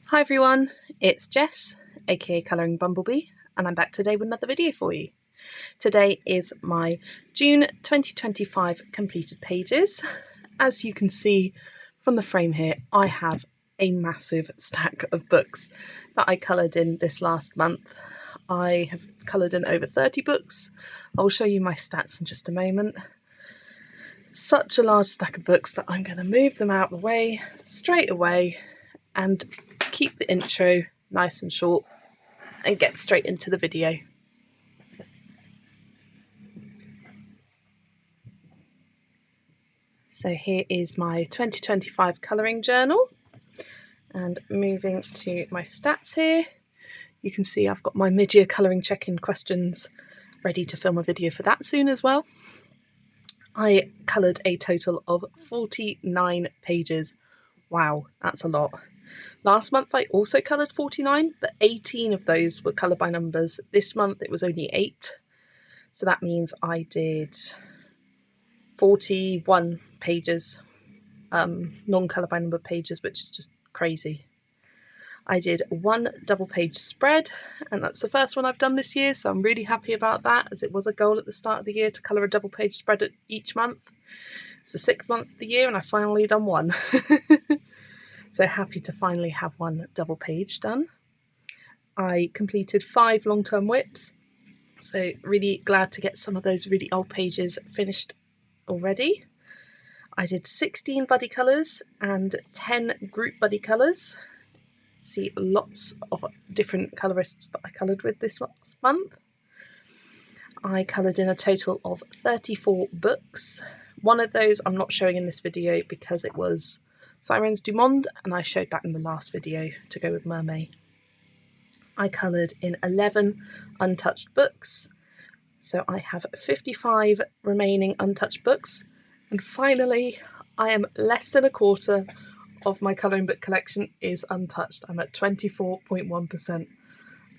Hi everyone, it's Jess, aka Colouring Bumblebee, and I'm back today with another video for you. Today is my June 2025 completed pages. As you can see from the frame here, I have a massive stack of books that I coloured in this last month. I have coloured in over 30 books. I'll show you my stats in just a moment. Such a large stack of books that I'm going to move them out of the way straight away and keep the intro nice and short and get straight into the video. So here is my 2025 colouring journal, and moving to my stats here, you can see I've got my mid-year colouring check-in questions ready to film a video for that soon as well. I coloured a total of 49 pages. Wow, that's a lot. Last month I also coloured 49, but 18 of those were colour by numbers. This month it was only 8, so that means I did 41 pages, non-colour by number pages, which is just crazy. I did one double page spread, and that's the first one I've done this year, so I'm really happy about that, as it was a goal at the start of the year to colour a double page spread each month. It's the 6th month of the year and I've finally done one. So happy to finally have one double page done. I completed 5 long-term whips, so really glad to get some of those really old pages finished already. I did 16 buddy colours and 10 group buddy colours. See lots of different colourists that I coloured with this last month. I coloured in a total of 34 books. One of those I'm not showing in this video because it was Sirens du Monde, and I showed that in the last video to go with Mermaid. I coloured in 11 untouched books, so I have 55 remaining untouched books, and finally I am less than a quarter of my colouring book collection is untouched. I'm at 24.1%.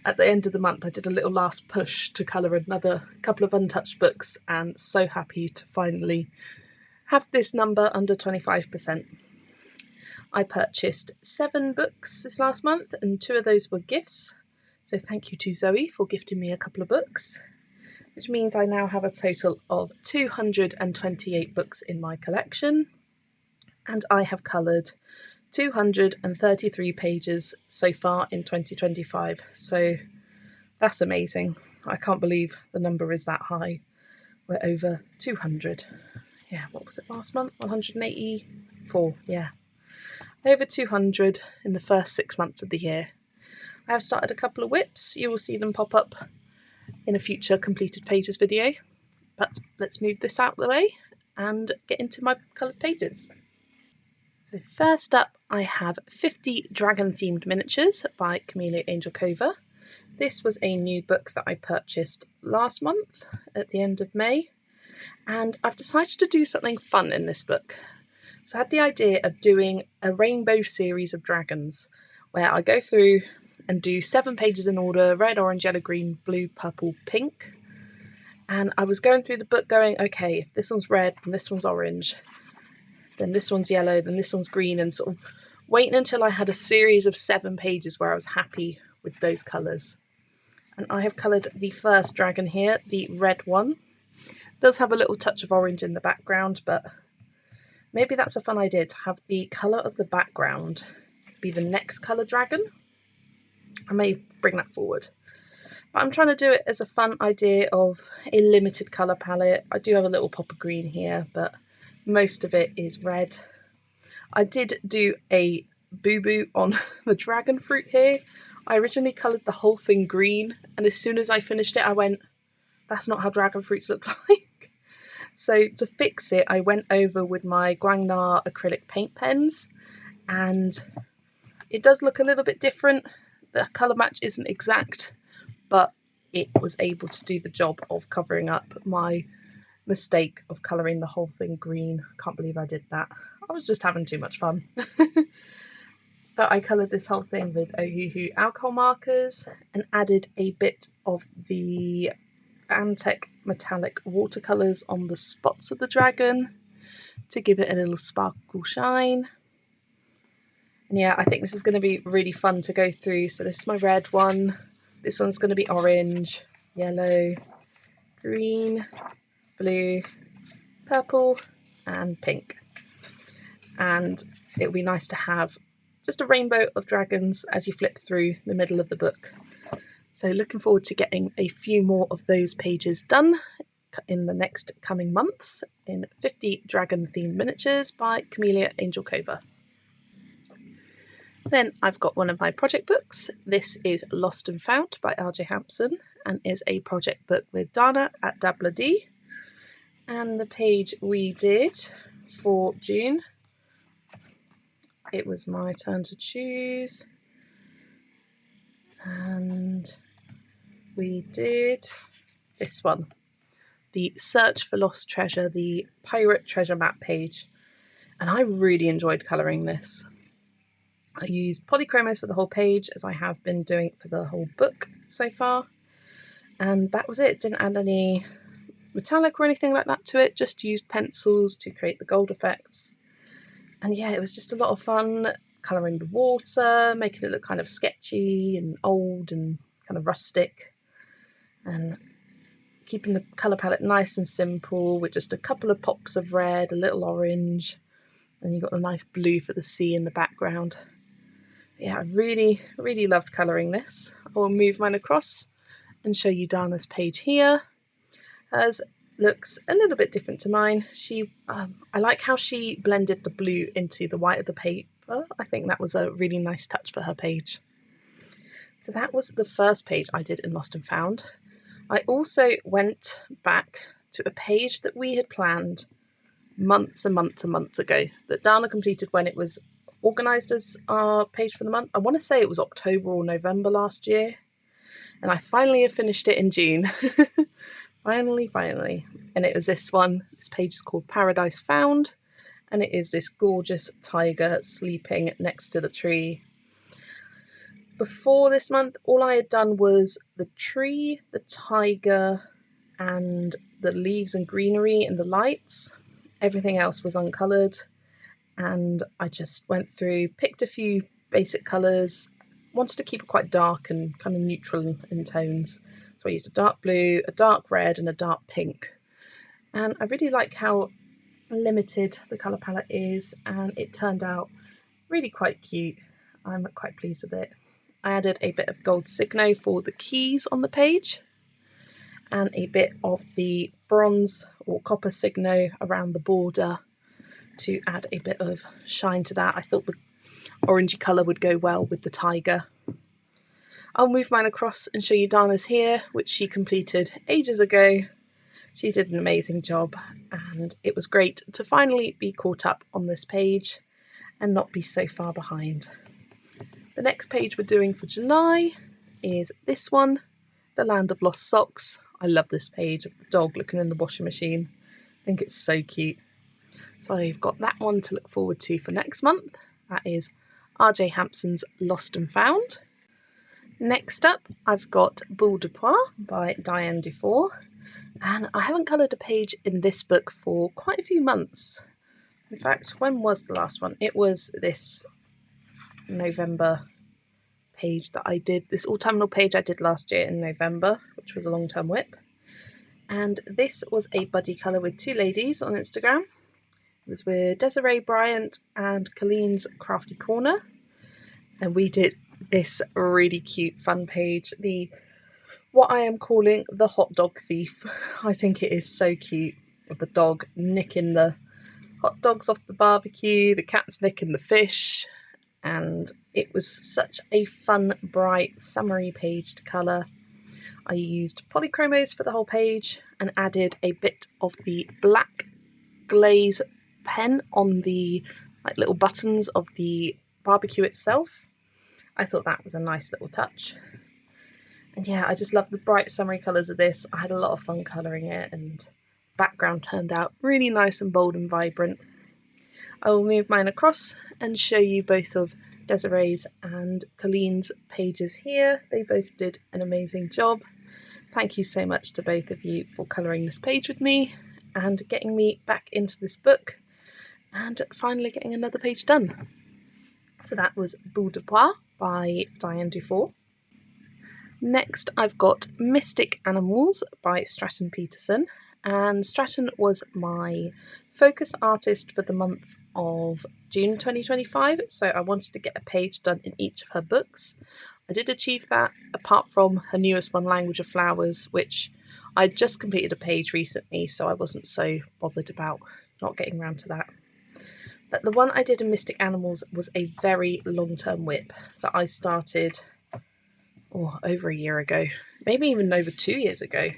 At the end of the month I did a little last push to colour another couple of untouched books, and so happy to finally have this number under 25%. I purchased 7 books this last month, and 2 of those were gifts, so thank you to Zoe for gifting me a couple of books, which means I now have a total of 228 books in my collection, and I have coloured 233 pages so far in 2025, so that's amazing. I can't believe the number is that high. We're over 200. Yeah, what was it last month? 184, yeah. Over 200 in the first 6 months of the year. I have started a couple of whips. You will see them pop up in a future completed pages video, but let's move this out of the way and get into my coloured pages. So first up I have 50 dragon themed miniatures by Camellia Angel Cova. This was a new book that I purchased last month at the end of May, and I've decided to do something fun in this book. So I had the idea of doing a rainbow series of dragons where I go through and do 7 pages in order: red, orange, yellow, green, blue, purple, pink. And I was going through the book going, okay, if this one's red, then this one's orange, then this one's yellow, then this one's green, and sort of waiting until I had a series of 7 pages where I was happy with those colours. And I have coloured the first dragon here, the red one. It does have a little touch of orange in the background, but maybe that's a fun idea, to have the colour of the background be the next colour dragon. I may bring that forward. But I'm trying to do it as a fun idea of a limited colour palette. I do have a little pop of green here, but most of it is red. I did do a boo-boo on the dragon fruit here. I originally coloured the whole thing green, and as soon as I finished it I went, that's not how dragon fruits look like. So to fix it I went over with my Guangna acrylic paint pens, and it does look a little bit different. The colour match isn't exact, but it was able to do the job of covering up my mistake of colouring the whole thing green. Can't believe I did that. I was just having too much fun. But I coloured this whole thing with Ohuhu alcohol markers and added a bit of the Antec metallic watercolours on the spots of the dragon to give it a little sparkle shine. And yeah, I think this is going to be really fun to go through. So this is my red one, this one's going to be orange, yellow, green, blue, purple and pink. And it'll be nice to have just a rainbow of dragons as you flip through the middle of the book. So looking forward to getting a few more of those pages done in the next coming months in 50 dragon themed miniatures by Camellia Angel Cova. Then I've got one of my project books. This is Lost and Found by RJ Hampson and is a project book with Dana at Dabla D. And the page we did for June, it was my turn to choose, and we did this one, the Search for Lost Treasure, the Pirate Treasure Map page, and I really enjoyed colouring this. I used polychromos for the whole page, as I have been doing for the whole book so far, and that was it. Didn't add any metallic or anything like that to it, just used pencils to create the gold effects. And yeah, it was just a lot of fun colouring the water, making it look kind of sketchy and old and kind of rustic, and keeping the colour palette nice and simple with just a couple of pops of red, a little orange, and you've got the nice blue for the sea in the background. Yeah, I really loved colouring this. I will move mine across and show you Dana's page here. Hers looks a little bit different to mine. I like how she blended the blue into the white of the paper. I think that was a really nice touch for her page. So that was the first page I did in Lost and Found. I also went back to a page that we had planned months and months ago, that Dana completed when it was organised as our page for the month. I want to say it was October or November last year, and I finally have finished it in June. Finally. And it was this one. This page is called Paradise Found, and it is this gorgeous tiger sleeping next to the tree. Before this month, all I had done was the tree, the tiger, and the leaves and greenery and the lights. Everything else was uncoloured, and I just went through, picked a few basic colours, wanted to keep it quite dark and kind of neutral in tones. So I used a dark blue, a dark red and a dark pink. And I really like how limited the colour palette is, and it turned out really quite cute. I'm quite pleased with it. I added a bit of gold signo for the keys on the page, and a bit of the bronze or copper signo around the border to add a bit of shine to that. I thought the orangey colour would go well with the tiger. I'll move mine across and show you Dana's here, which she completed ages ago. She did an amazing job, and it was great to finally be caught up on this page and not be so far behind. The next page we're doing for July is this one, The Land of Lost Socks. I love this page of the dog looking in the washing machine. I think it's so cute. So I've got that one to look forward to for next month. That is RJ Hampson's Lost and Found. Next up, I've got Boule de Poire by Diane Dufour, and I haven't coloured a page in this book for quite a few months. In fact, when was the last one? It was this November page that I did, this autumnal page I did last year in November, which was a long-term whip. And this was a buddy colour with two ladies on Instagram. It was with Desiree Bryant and Colleen's Crafty Corner, and we did this really cute fun page, what I am calling the hot dog thief. I think it is so cute, with the dog nicking the hot dogs off the barbecue, the cat's nicking the fish, and it was such a fun, bright, summery page to colour. I used polychromos for the whole page and added a bit of the black glaze pen on the little buttons of the barbecue itself. I thought that was a nice little touch. And yeah, I just love the bright summery colours of this. I had a lot of fun colouring it, and the background turned out really nice and bold and vibrant. I will move mine across and show you both of Desiree's and Colleen's pages here. They both did an amazing job. thank you so much to both of you for colouring this page with me and getting me back into this book and finally getting another page done. So that was Bulldog by Diane Dufour. Next I've got Mystic Animals by Stratton Peterson, and Stratton was my focus artist for the month of June 2025, so I wanted to get a page done in each of her books. I did achieve that, apart from her newest one, Language of Flowers, which I just completed a page recently, so I wasn't so bothered about not getting around to that. But the one I did in Mystic Animals was a very long-term whip that I started over a year ago, maybe even over 2 years ago,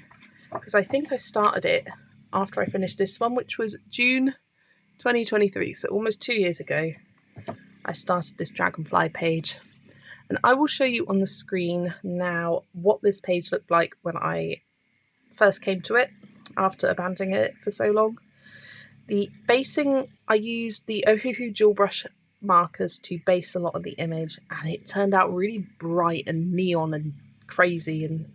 because I think I started it after I finished this one, which was June 2023, so almost 2 years ago I started this Dragonfly page. And I will show you on the screen now what this page looked like when I first came to it after abandoning it for so long. The basing, I used the Ohuhu dual brush markers to base a lot of the image, and it turned out really bright and neon and crazy, and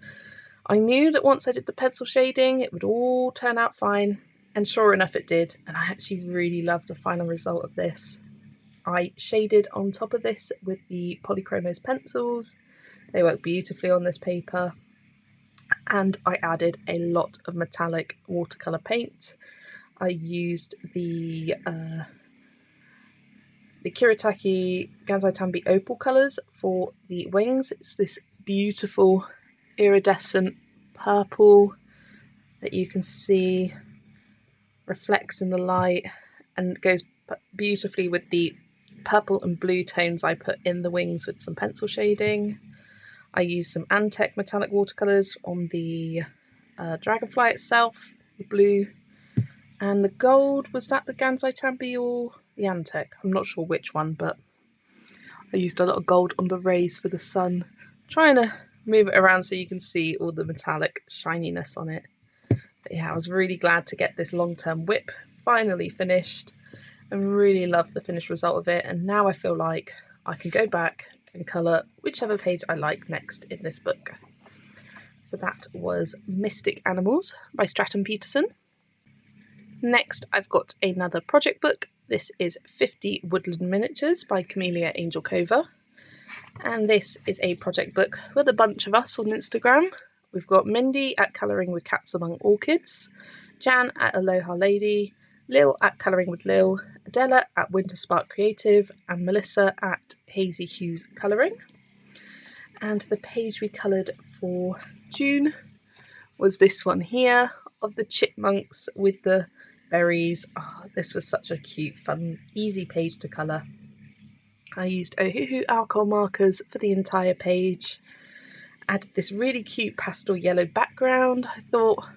I knew that once I did the pencil shading it would all turn out fine, and sure enough it did, and I actually really loved the final result of this. I shaded on top of this with the Polychromos pencils. They work beautifully on this paper, and I added a lot of metallic watercolour paint. I used the Kuretake Gansai Tambi opal colours for the wings. It's this beautiful iridescent purple that you can see reflects in the light and goes beautifully with the purple and blue tones I put in the wings with some pencil shading. I used some Antec metallic watercolours on the Dragonfly itself, the blue, and the gold. Was that the Gansai Tambi or the Antec? I'm not sure which one, but I used a lot of gold on the rays for the sun, trying to move it around so you can see all the metallic shininess on it. But yeah, I was really glad to get this long-term whip finally finished and really loved the finished result of it, and now I feel like I can go back and colour whichever page I like next in this book. So that was Mystic Animals by Stratton Peterson. Next I've got another project book. This is 50 Woodland Miniatures by Camellia Angel Cova, and this is a project book with a bunch of us on Instagram. We've got Mindy at Colouring with Cats Among Orchids, Jan at Aloha Lady, Lil at Colouring with Lil, Adela at Winter Spark Creative, and Melissa at Hazy Hues Colouring. And the page we coloured for June was this one here of the chipmunks with the berries. Oh, this was such a cute, fun, easy page to colour. I used Ohuhu alcohol markers for the entire page. Added this really cute pastel yellow background. I thought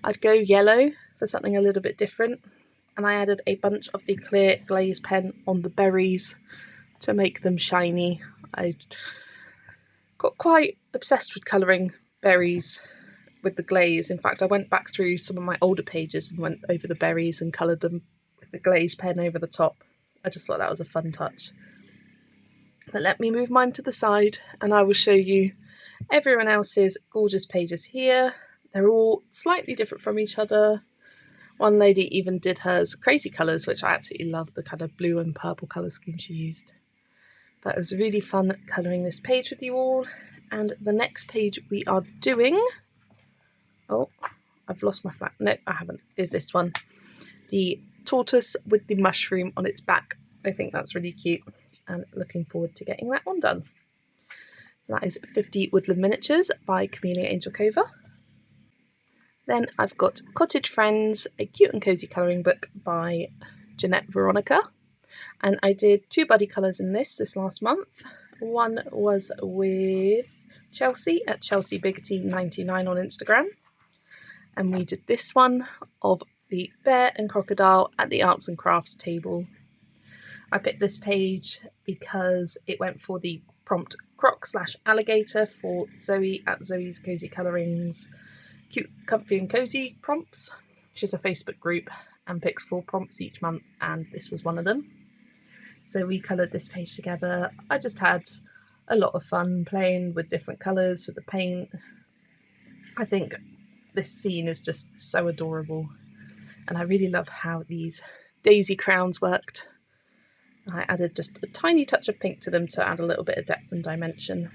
I'd go yellow for something a little bit different, and I added a bunch of the clear glaze pen on the berries to make them shiny. I got quite obsessed with colouring berries with the glaze. In fact, I went back through some of my older pages and went over the berries and coloured them with the glaze pen over the top. I just thought that was a fun touch. But let me move mine to the side and I will show you everyone else's gorgeous pages here. They're all slightly different from each other. One lady even did hers crazy colours, which I absolutely loved, the kind of blue and purple colour scheme she used. But it was really fun colouring this page with you all. And the next page we are doing, oh, I've lost my flag. No, I haven't. Is this one. The tortoise with the mushroom on its back. I think that's really cute, and looking forward to getting that one done. So that is 50 Woodland Miniatures by Camellia Angel Cova. Then I've got Cottage Friends, a cute and cozy colouring book by Jeanette Veronica. And I did 2 buddy colours in this last month. One was with Chelsea at Chelsea Biggity 99 on Instagram. And we did this one of the bear and crocodile at the arts and crafts table. I picked this page because it went for the prompt croc/alligator for Zoe at Zoe's Cozy Colourings Cute, Comfy and Cozy prompts. She's a Facebook group and picks 4 prompts each month, and this was one of them. So we coloured this page together. I just had a lot of fun playing with different colours with the paint. I think this scene is just so adorable, and I really love how these daisy crowns worked. I added just a tiny touch of pink to them to add a little bit of depth and dimension.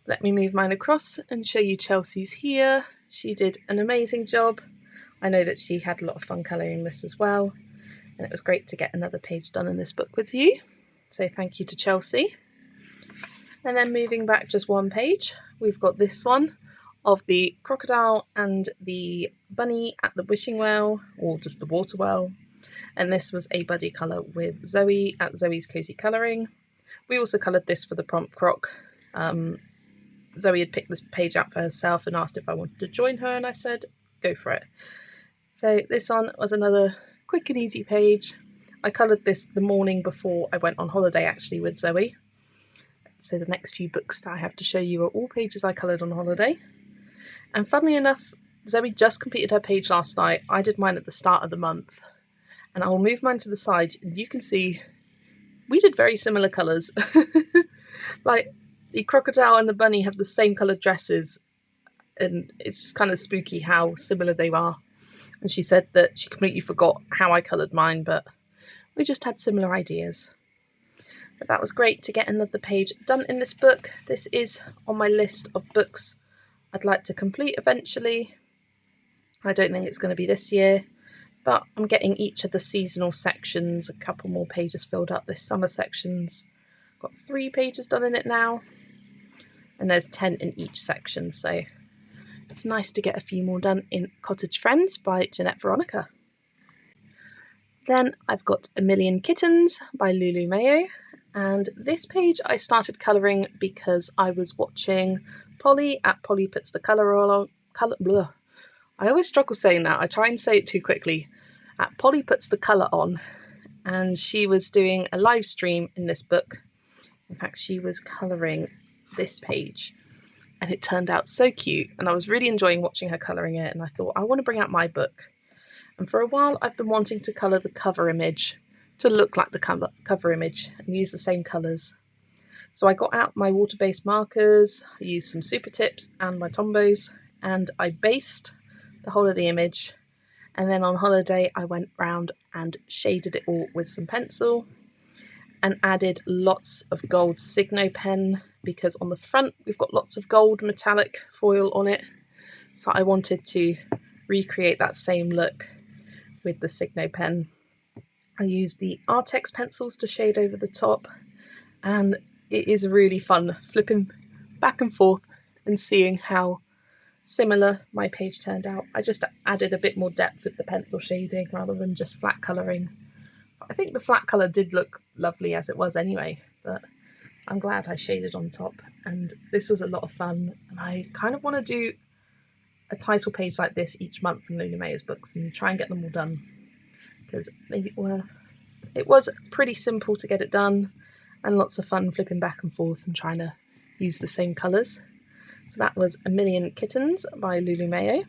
Let me move mine across and show you Chelsea's here. She did an amazing job. I know that she had a lot of fun colouring this as well, and it was great to get another page done in this book with you. So thank you to Chelsea. And then moving back just one page, we've got this one of the crocodile and the bunny at the wishing well, or just the water well. And this was a buddy colour with Zoe at Zoe's Cozy Colouring. We also coloured this for the prompt croc. Zoe had picked this page out for herself and asked if I wanted to join her, and I said, go for it. So this one was another quick and easy page. I coloured this the morning before I went on holiday, actually, with Zoe. So the next few books that I have to show you are all pages I coloured on holiday. And funnily enough, Zoe just completed her page last night. I did mine at the start of the month. And I will move mine to the side, and you can see we did very similar colours. Like, the crocodile and the bunny have the same coloured dresses, and it's just kind of spooky how similar they are. And she said that she completely forgot how I coloured mine, but we just had similar ideas. But that was great to get another page done in this book. This is on my list of books I'd like to complete eventually. I don't think it's going to be this year, but I'm getting each of the seasonal sections, a couple more pages filled up. This summer section's got 3 pages done in it now, and there's 10 in each section, so it's nice to get a few more done in Cottage Friends by Jeanette Veronica. Then I've got A Million Kittens by Lulu Mayo, and this page I started colouring because I was watching Polly at Polly Puts the Colour On. I always struggle saying that. I try and say it too quickly. At Polly Puts the Colour On, and she was doing a live stream in this book. In fact, she was colouring this page, and it turned out so cute, and I was really enjoying watching her colouring it, and I thought, I want to bring out my book. And for a while I've been wanting to colour the cover image to look like the cover image and use the same colours. So I got out my water-based markers, I used some super tips and my Tombows, and I based the whole of the image. And then on holiday I went round and shaded it all with some pencil and added lots of gold Signo pen, because on the front we've got lots of gold metallic foil on it. So I wanted to recreate that same look with the Signo pen. I used the Artex pencils to shade over the top, and it is really fun flipping back and forth and seeing how similar my page turned out. I just added a bit more depth with the pencil shading rather than just flat colouring. I think the flat colour did look lovely as it was anyway, but I'm glad I shaded on top, and this was a lot of fun, and I kind of want to do a title page like this each month from Lulu Mayo's books and try and get them all done, because it was pretty simple to get it done and lots of fun flipping back and forth and trying to use the same colours. So that was A Million Kittens by Lulu Mayo,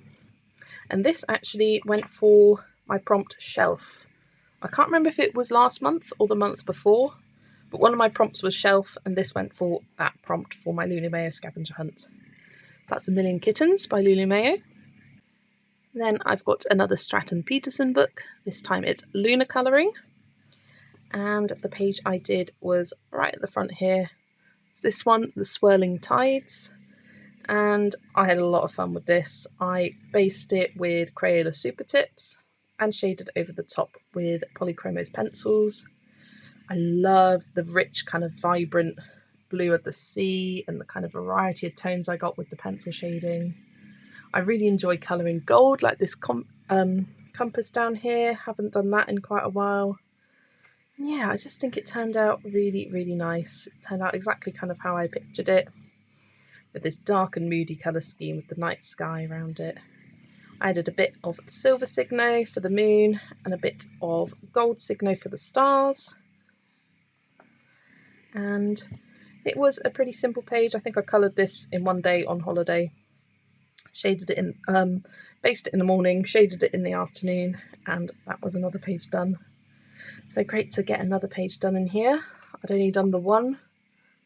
and this actually went for my prompt shelf. I can't remember if it was last month or the month before, but one of my prompts was shelf, and this went for that prompt for my Lulu Mayo scavenger hunt. So that's A Million Kittens by Lulu Mayo. Then I've got another Stratton Peterson book. This time it's Lunar Colouring, and the page I did was right at the front here. It's this one, The Swirling Tides, and I had a lot of fun with this. I based it with Crayola Super Tips and shaded over the top with Polychromos pencils. I love the rich kind of vibrant blue of the sea and the kind of variety of tones I got with the pencil shading. I really enjoy colouring gold, like this compass down here. Haven't done that in quite a while. Yeah, I just think it turned out really, really nice. It turned out exactly kind of how I pictured it, with this dark and moody colour scheme with the night sky around it. I added a bit of silver Signo for the moon and a bit of gold Signo for the stars. And it was a pretty simple page. I think I coloured this in one day on holiday. Shaded it in, based it in the morning, shaded it in the afternoon, and that was another page done. So great to get another page done in here. I'd only done the one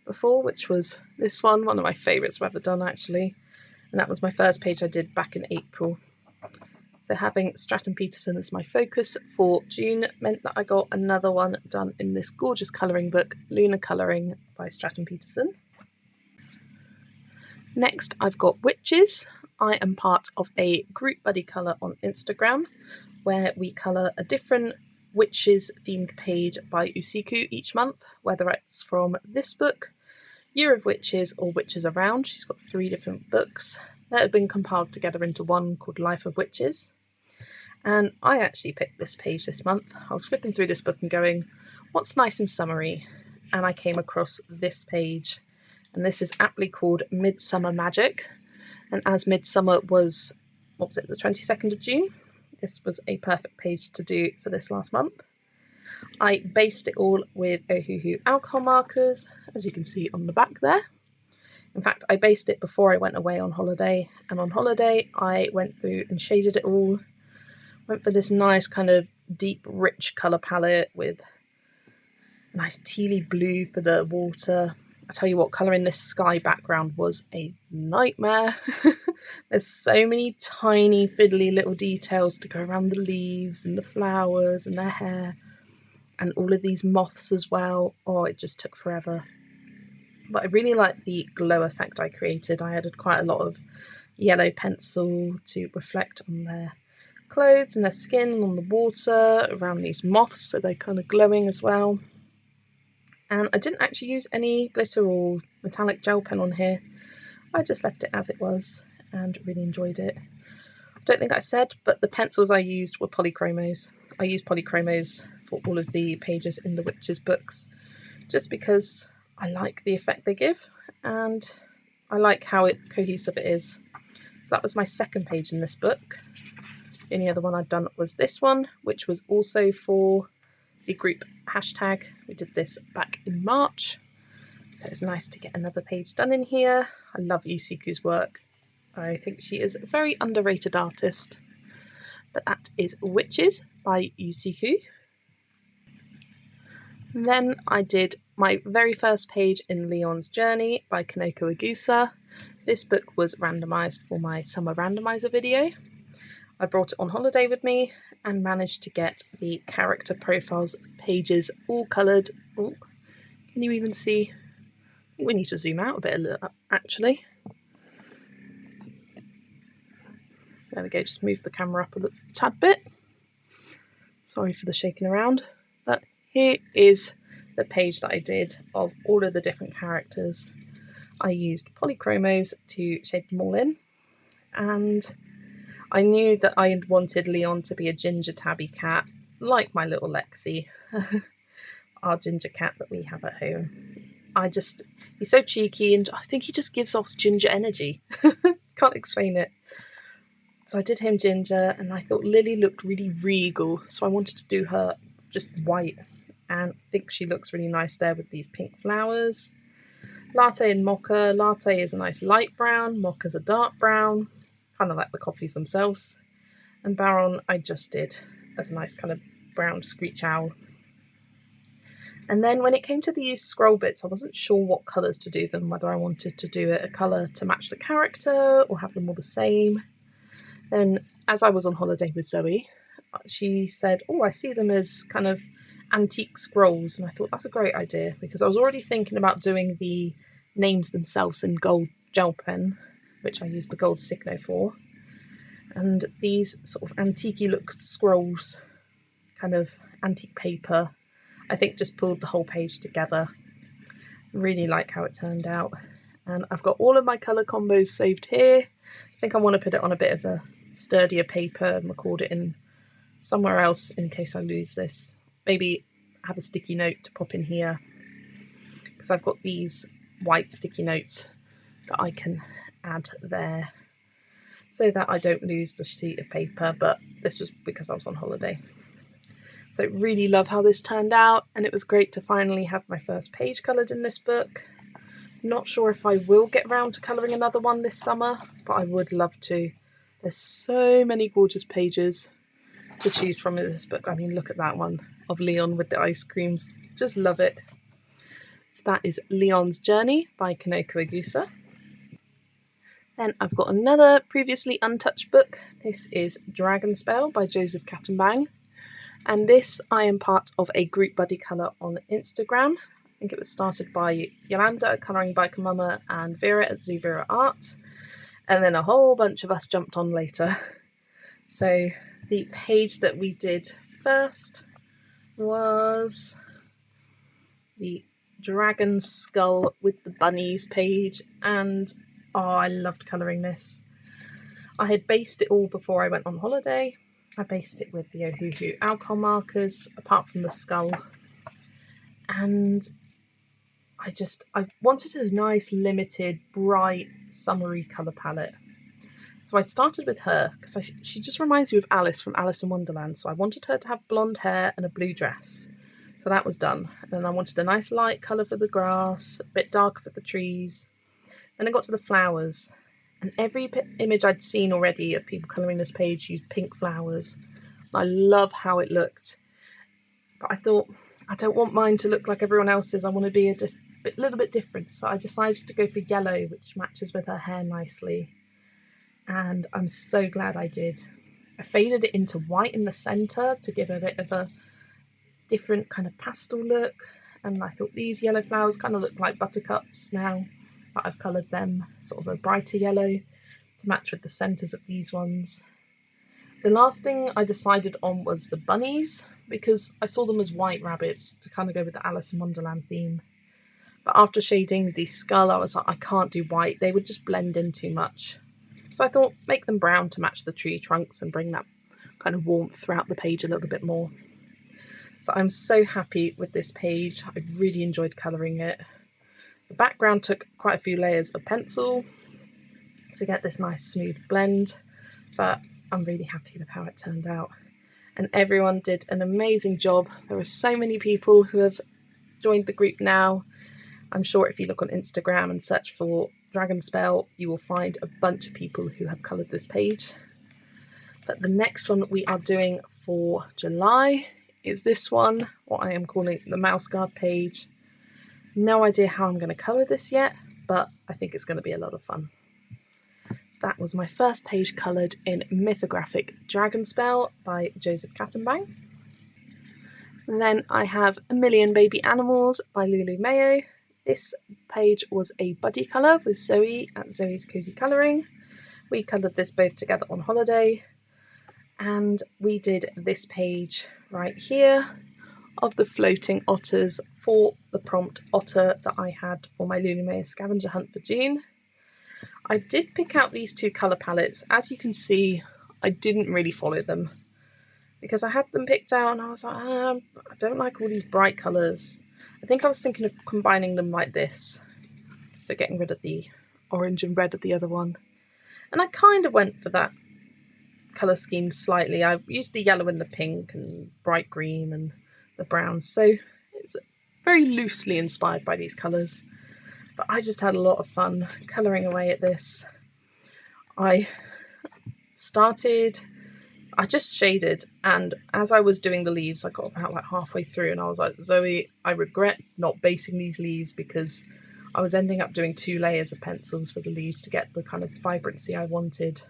before, which was this one of my favourites I've ever done actually. and that was my first page I did back in April. So having Stratton Peterson as my focus for June meant that I got another one done in this gorgeous colouring book, Lunar Colouring by Stratton Peterson. Next I've got Witches. I am part of a group buddy colour on Instagram where we colour a different witches themed page by Usiku each month, whether it's from this book, Year of Witches, or Witches Around. She's got 3 different books that have been compiled together into one called Life of Witches. And I actually picked this page this month. I was flipping through this book and going, what's nice and summery? And I came across this page, and this is aptly called Midsummer Magic. And as Midsummer was, what was it, the 22nd of June? This was a perfect page to do for this last month. I based it all with Ohuhu alcohol markers, as you can see on the back there. In fact, I based it before I went away on holiday, and on holiday I went through and shaded it all. Went for this nice kind of deep, rich colour palette with a nice tealy blue for the water. I tell you what, colouring this sky background was a nightmare. There's so many tiny, fiddly little details to go around the leaves and the flowers and their hair. And all of these moths as well. Oh, it just took forever. But I really like the glow effect I created. I added quite a lot of yellow pencil to reflect on their clothes and their skin, on the water, around these moths, so they're kind of glowing as well. And I didn't actually use any glitter or metallic gel pen on here. I just left it as it was and really enjoyed it. I don't think I said, but the pencils I used were polychromos. I used polychromos for all of the pages in the Witches books, just because I like the effect they give and I like how cohesive it is. So that was my second page in this book. The only other one I'd done was this one, which was also for the group hashtag. We did this back in March, so it's nice to get another page done in here. I love Yusiku's work. I think she is a very underrated artist. But that is Witches by Yusiku. Then I did my very first page in Leon's Journey by Kaneko Agusa. This book was randomised for my summer randomizer video. I brought it on holiday with me and managed to get the character profiles pages all coloured. Oh, can you even see? I think we need to zoom out a bit actually. There we go, just move the camera up a tad bit. Sorry for the shaking around. But here is the page that I did of all of the different characters. I used polychromos to shade them all in. And I knew that I had wanted Leon to be a ginger tabby cat, like my little Lexi, our ginger cat that we have at home. He's so cheeky, and I think he just gives off ginger energy. Can't explain it. So I did him ginger, and I thought Lily looked really regal, so I wanted to do her just white, and I think she looks really nice there with these pink flowers. Latte and Mocha. Latte is a nice light brown, Mocha's a dark brown, kind of like the coffees themselves. And Baron I just did as a nice kind of brown screech owl. And then when it came to these scroll bits, I wasn't sure what colours to do them, whether I wanted to do a colour to match the character or have them all the same. Then, as I was on holiday with Zoe, she said, oh, I see them as kind of antique scrolls. And I thought that's a great idea, because I was already thinking about doing the names themselves in gold gel pen, which I used the gold Signo for. And these sort of antique-y look scrolls, kind of antique paper, I think just pulled the whole page together. Really like how it turned out. And I've got all of my colour combos saved here. I think I want to put it on a bit of a sturdier paper and record it in somewhere else in case I lose this. Maybe have a sticky note to pop in here, because I've got these white sticky notes that I can add there so that I don't lose the sheet of paper, but this was because I was on holiday. So really love how this turned out, and it was great to finally have my first page coloured in this book. Not sure if I will get around to colouring another one this summer, but I would love to. There's so many gorgeous pages to choose from in this book. I mean, look at that one of Leon with the ice creams. Just love it. So that is Leon's Journey by Kaneko Agusa. Then I've got another previously untouched book. This is Dragon Spell by Joseph Kattenbang. And this, I am part of a group buddy colour on Instagram. I think it was started by Yolanda at Colouring Biker Mama and Vera at Zuvera Art. And then a whole bunch of us jumped on later. So the page that we did first was the dragon skull with the bunnies page, and oh, I loved colouring this. I had based it all before I went on holiday. I based it with the Ohuhu alcohol markers, apart from the skull, and I wanted a nice, limited, bright, summery colour palette. So I started with her because she just reminds me of Alice from Alice in Wonderland. So I wanted her to have blonde hair and a blue dress. So that was done. And then I wanted a nice light colour for the grass, a bit darker for the trees. Then I got to the flowers. And every image I'd seen already of people colouring this page used pink flowers. I love how it looked. But I thought, I don't want mine to look like everyone else's. I want to be a little bit different. So I decided to go for yellow, which matches with her hair nicely. And I'm so glad I did. I faded it into white in the centre to give a bit of a different kind of pastel look, and I thought these yellow flowers kind of look like buttercups now that I've coloured them sort of a brighter yellow to match with the centres of these ones. The last thing I decided on was the bunnies, because I saw them as white rabbits to kind of go with the Alice in Wonderland theme. But after shading the skull, I was like, I can't do white, they would just blend in too much. So I thought, make them brown to match the tree trunks and bring that kind of warmth throughout the page a little bit more. So I'm so happy with this page. I really enjoyed colouring it. The background took quite a few layers of pencil to get this nice smooth blend, but I'm really happy with how it turned out. And everyone did an amazing job. There are so many people who have joined the group now. I'm sure if you look on Instagram and search for Dragon Spell, you will find a bunch of people who have coloured this page. But the next one we are doing for July is this one, what I am calling the Mouse Guard page. No idea how I'm going to colour this yet, but I think it's going to be a lot of fun. So that was my first page coloured in Mythographic Dragon Spell by Joseph Kattenbang. And then I have A Million Baby Animals by Lulu Mayo. This page was a buddy colour with Zoe at Zoe's Cozy Colouring. We coloured this both together on holiday, and we did this page right here of the floating otters for the prompt otter that I had for my Lulu Mayo scavenger hunt for June. I did pick out these two colour palettes. As you can see, I didn't really follow them because I had them picked out and I was like, I don't like all these bright colours. I think I was thinking of combining them like this, so getting rid of the orange and red of the other one. And I kind of went for that colour scheme slightly. I used the yellow and the pink and bright green and the brown, so it's very loosely inspired by these colours. But I just had a lot of fun colouring away at this. I just shaded, and as I was doing the leaves, I got about like halfway through and I was like, Zoe, I regret not basing these leaves because I was ending up doing 2 layers of pencils for the leaves to get the kind of vibrancy I wanted.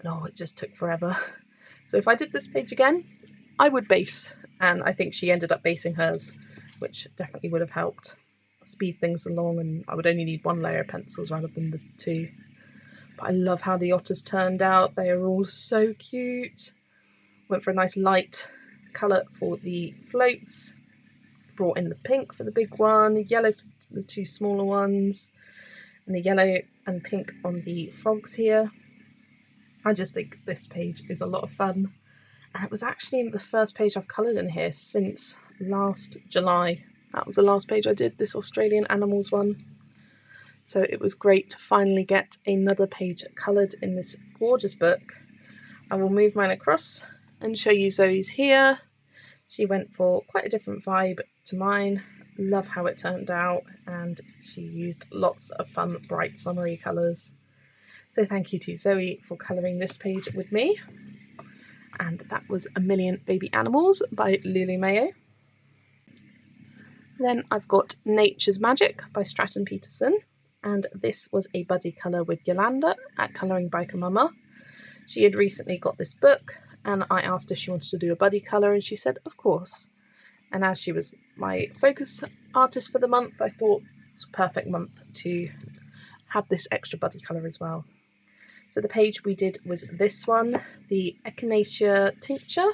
And oh, it just took forever. So if I did this page again, I would base, and I think she ended up basing hers, which definitely would have helped speed things along, and I would only need 1 layer of pencils rather than the 2. But I love how the otters turned out. They are all so cute. Went for a nice light colour for the floats. Brought in the pink for the big one, yellow for the 2 smaller ones, and the yellow and pink on the frogs here. I just think this page is a lot of fun. And it was actually the first page I've coloured in here since last July. That was the last page I did, this Australian animals one. So it was great to finally get another page coloured in this gorgeous book. I will move mine across and show you Zoe's here. She went for quite a different vibe to mine. Love how it turned out, and she used lots of fun, bright, summery colours. So thank you to Zoe for colouring this page with me. And that was A Million Baby Animals by Lulu Mayo. Then I've got Nature's Magic by Stratton Peterson. and this was a buddy colour with Yolanda at Colouring by Mama. She had recently got this book, and I asked if she wanted to do a buddy colour, and she said of course. And as she was my focus artist for the month, I thought it was a perfect month to have this extra buddy colour as well. So the page we did was this one, the Echinacea Tincture,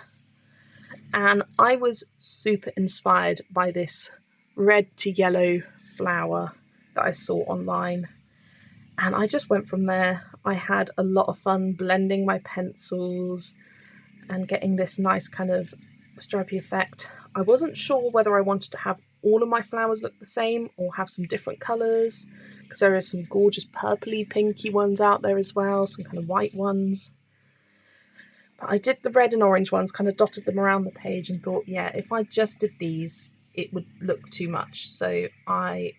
and I was super inspired by this red to yellow flower that I saw online, and I just went from there. I had a lot of fun blending my pencils and getting this nice kind of stripy effect. I wasn't sure whether I wanted to have all of my flowers look the same or have some different colours, because there are some gorgeous purpley pinky ones out there as well, some kind of white ones. But I did the red and orange ones, kind of dotted them around the page, and thought, yeah, if I just did these, it would look too much. So I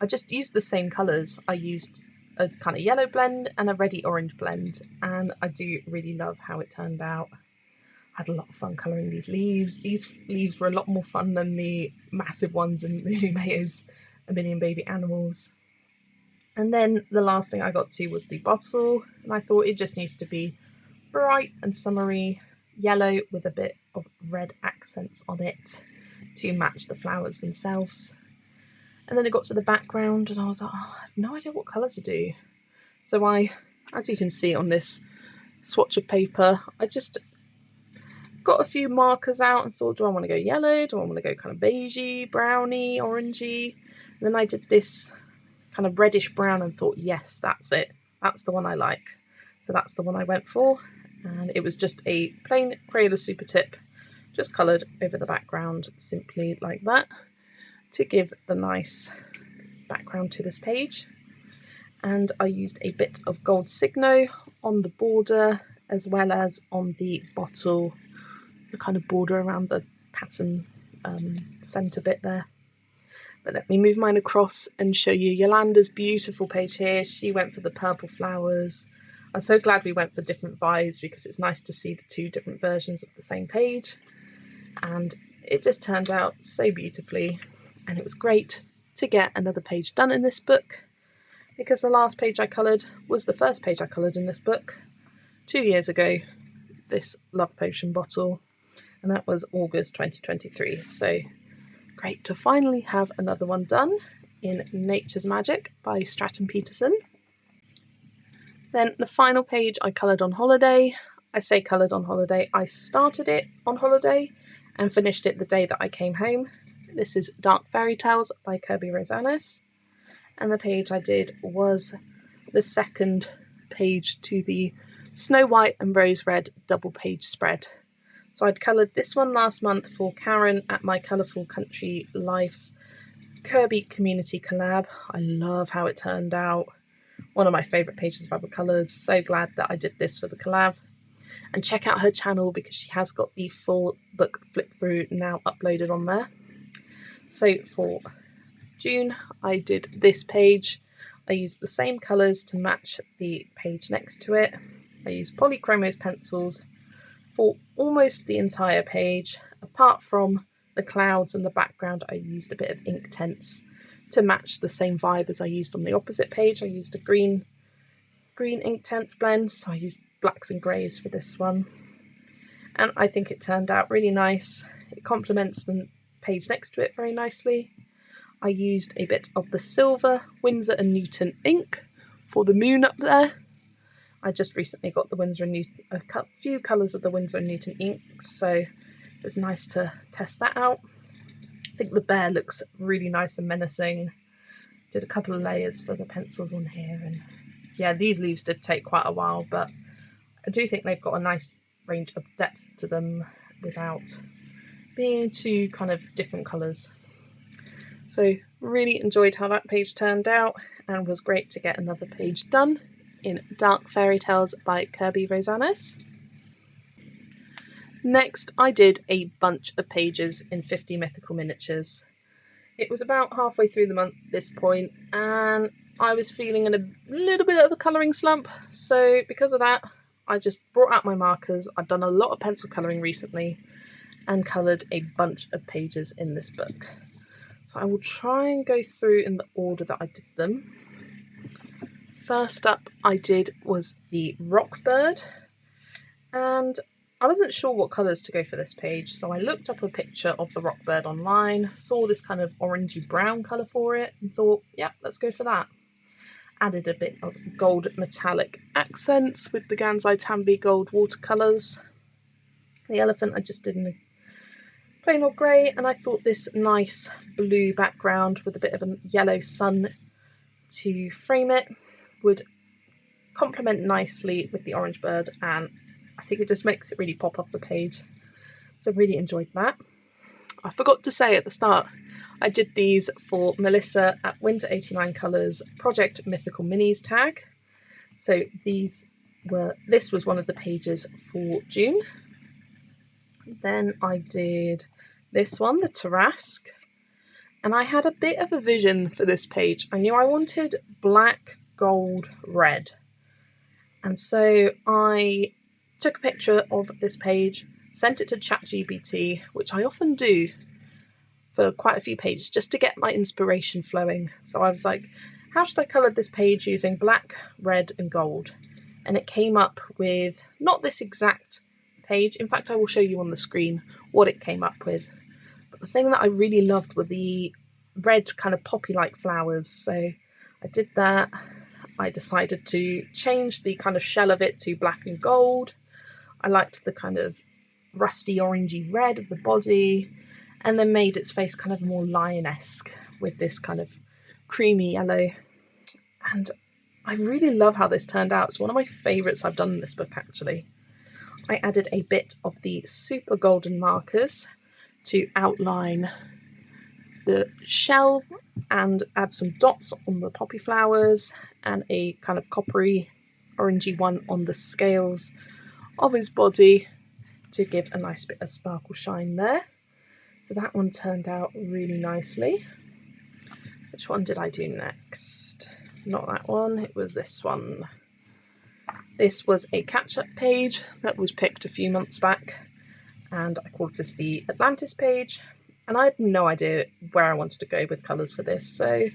just used the same colours. I used a kind of yellow blend and a reddy orange blend, and I do really love how it turned out. I had a lot of fun colouring these leaves. These leaves were a lot more fun than the massive ones in Lulu Mayer's A Million Baby Animals. And then the last thing I got to was the bottle, and I thought it just needs to be bright and summery yellow with a bit of red accents on it to match the flowers themselves. And then it got to the background, and I was like, oh, I have no idea what colour to do. So I, as you can see on this swatch of paper, I just got a few markers out and thought, do I want to go yellow? Do I want to go kind of beigey, browny, orangey? And then I did this kind of reddish brown and thought, yes, that's it. That's the one I like. So that's the one I went for. And it was just a plain Crayola Super Tip, just coloured over the background simply like that, to give the nice background to this page. And I used a bit of gold signo on the border as well as on the bottle, the kind of border around the pattern centre bit there. But let me move mine across and show you Yolanda's beautiful page here. She went for the purple flowers. I'm so glad we went for different vibes, because it's nice to see the two different versions of the same page. And it just turned out so beautifully. And it was great to get another page done in this book, because the last page I coloured was the first page I coloured in this book 2 years ago, this Love Potion bottle, and that was August 2023. So great to finally have another one done in Nature's Magic by Stratton Peterson. Then the final page I coloured on holiday. I say coloured on holiday, I started it on holiday and finished it the day that I came home. This is Dark Fairy Tales by Kirby Rosanes, and the page I did was the second page to the Snow White and Rose Red double page spread. So I'd coloured this one last month for Karen at my Colourful Country Life's Kirby Community Collab. I love how it turned out. One of my favourite pages I've ever coloured. So glad that I did this for the collab. And check out her channel, because she has got the full book flip through now uploaded on there. So for June, I did this page. I used the same colours to match the page next to it. I used Polychromos pencils for almost the entire page. Apart from the clouds and the background, I used a bit of Inktense to match the same vibe as I used on the opposite page. I used a green Inktense blend, so I used blacks and greys for this one. And I think it turned out really nice. It complements the page next to it very nicely. I used a bit of the silver Winsor & Newton ink for the moon up there. I just recently got the Winsor & Newton, a few colours of the Winsor & Newton ink, so it was nice to test that out. I think the bear looks really nice and menacing. Did a couple of layers for the pencils on here, and yeah, these leaves did take quite a while, but I do think they've got a nice range of depth to them without being two kind of different colours. So really enjoyed how that page turned out, and was great to get another page done in Dark Fairy Tales by Kirby Rosanes. Next, I did a bunch of pages in 50 Mythical Miniatures. It was about halfway through the month at this point, and I was feeling in a little bit of a colouring slump, so because of that, I just brought out my markers. I've done a lot of pencil colouring recently, and coloured a bunch of pages in this book. So I will try and go through in the order that I did them. First up I did was the rock bird, and I wasn't sure what colours to go for this page, so I looked up a picture of the rock bird online, saw this kind of orangey brown colour for it, and thought, yeah, let's go for that. Added a bit of gold metallic accents with the Gansai Tambi gold watercolours. The elephant I just did in a plain old grey, and I thought this nice blue background with a bit of a yellow sun to frame it would complement nicely with the orange bird, and I think it just makes it really pop off the page. So really enjoyed that. I forgot to say at the start, I did these for Melissa at Winter89 Colours Project Mythical Minis tag. So this was one of the pages for June. Then I did this one, the Tarrasque, and I had a bit of a vision for this page. I knew I wanted black, gold, red. And so I took a picture of this page, sent it to ChatGPT, which I often do for quite a few pages, just to get my inspiration flowing. So I was like, how should I colour this page using black, red and gold? And it came up with not this exact page. In fact, I will show you on the screen what it came up with. But the thing that I really loved were the red kind of poppy-like flowers. So I did that. I decided to change the kind of shell of it to black and gold. I liked the kind of rusty orangey red of the body, and then made its face kind of more lion-esque with this kind of creamy yellow. And I really love how this turned out. It's one of my favourites I've done in this book, actually. I added a bit of the super golden markers to outline the shell and add some dots on the poppy flowers and a kind of coppery orangey one on the scales of his body to give a nice bit of sparkle shine there. So that one turned out really nicely. Which one did I do next? Not that one, it was this one. This was a catch-up page that was picked a few months back, and I called this the Atlantis page, and I had no idea where I wanted to go with colours for this, so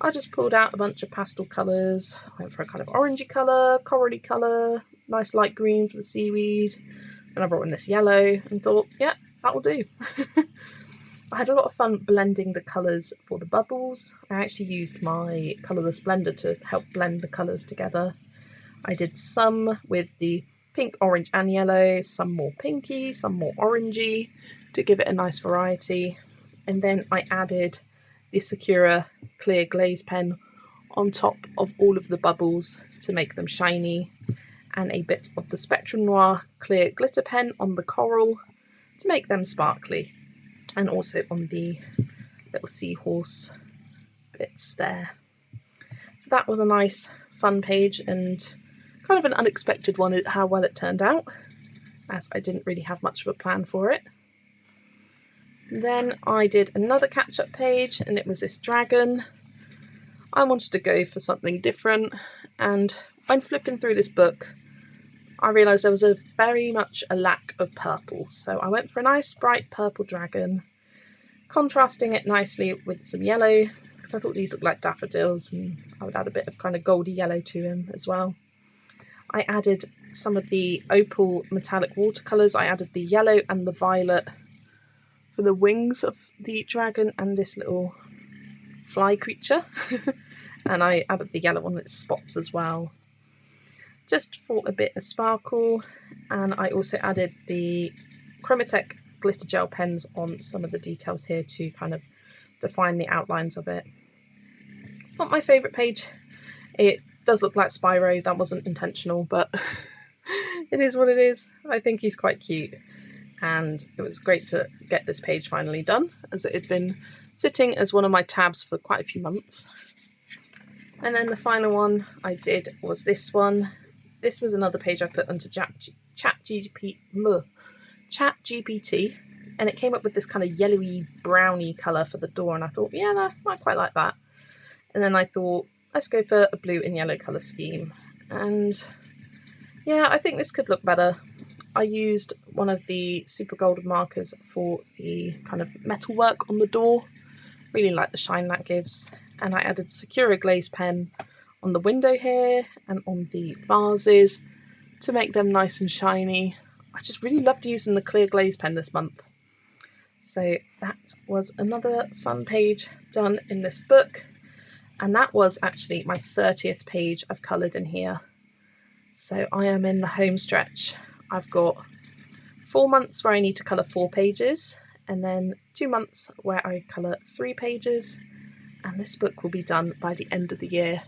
I just pulled out a bunch of pastel colours. I went for a kind of orangey colour, corally colour, nice light green for the seaweed, and I brought in this yellow and thought, yeah, that will do. I had a lot of fun blending the colours for the bubbles. I actually used my colourless blender to help blend the colours together. I did some with the pink, orange and yellow, some more pinky, some more orangey to give it a nice variety. And then I added the Sakura clear glaze pen on top of all of the bubbles to make them shiny, and a bit of the Spectrum Noir clear glitter pen on the coral to make them sparkly, and also on the little seahorse bits there. So that was a nice fun page and kind of an unexpected one, how well it turned out, as I didn't really have much of a plan for it. Then I did another catch-up page, and it was this dragon. I wanted to go for something different, and when flipping through this book I realised there was very much a lack of purple, so I went for a nice bright purple dragon, contrasting it nicely with some yellow, because I thought these looked like daffodils, and I would add a bit of kind of goldy yellow to him as well. I added some of the opal metallic watercolours. I added the yellow and the violet for the wings of the dragon and this little fly creature. And I added the yellow on its spots as well, just for a bit of sparkle. And I also added the Chromatech glitter gel pens on some of the details here to kind of define the outlines of it. Not my favourite page. It does look like Spyro. That wasn't intentional, but it is what it is. I think he's quite cute, and it was great to get this page finally done, as it had been sitting as one of my tabs for quite a few months. And then the final one I did was this one. This was another page I put onto ChatGPT, and it came up with this kind of yellowy browny colour for the door, and I thought, yeah, no, I might quite like that. And then I thought, let's go for a blue and yellow colour scheme. And yeah, I think this could look better. I used one of the super golden markers for the kind of metalwork on the door, Really like the shine that gives. And I added Sakura glaze pen on the window here and on the vases to make them nice and shiny. I just really loved using the clear glaze pen this month. So that was another fun page done in this book. And that was actually my 30th page I've coloured in here. So I am in the home stretch. I've got 4 months where I need to colour 4 pages, and then 2 months where I colour 3 pages, and this book will be done by the end of the year.